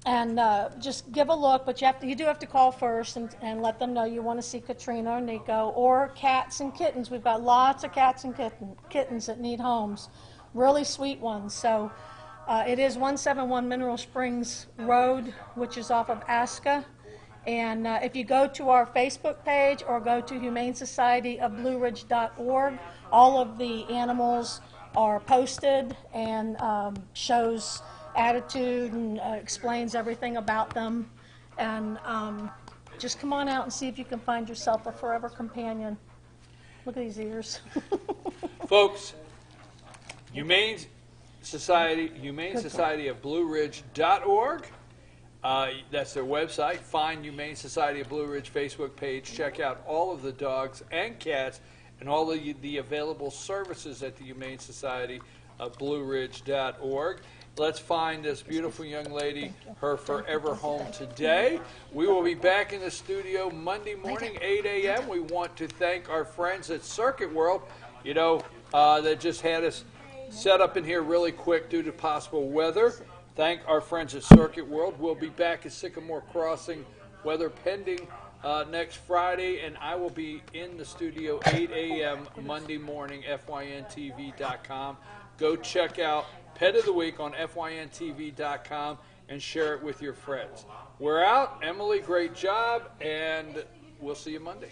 and just give a look, but you do have to call first and let them know you want to see Katrina or Nico, or cats and kittens. We've got lots of cats and kittens that need homes, really sweet ones. So it is 171 Mineral Springs Road, which is off of Aska. And if you go to our Facebook page or go to humanesocietyofblueridge.org, all of the animals are posted and shows attitude and explains everything about them. And just come on out and see if you can find yourself a forever companion. Look at these ears. Folks, Humane Society of BlueRidge.org. That's their website. Find Humane Society of Blue Ridge Facebook page. Check out all of the dogs and cats and all of the available services at the Humane Society of BlueRidge.org. Let's find this beautiful young lady her forever home today. We will be back in the studio Monday morning, 8 a.m. We want to thank our friends at Circuit World, that just had us set up in here really quick due to possible weather. Thank our friends at Circuit World. We'll be back at Sycamore Crossing, weather pending, next Friday, and I will be in the studio 8 a.m. Monday morning, FYNTV.com. Go check out Pet of the Week on FYNTV.com and share it with your friends. We're out. Emily, great job, and we'll see you Monday.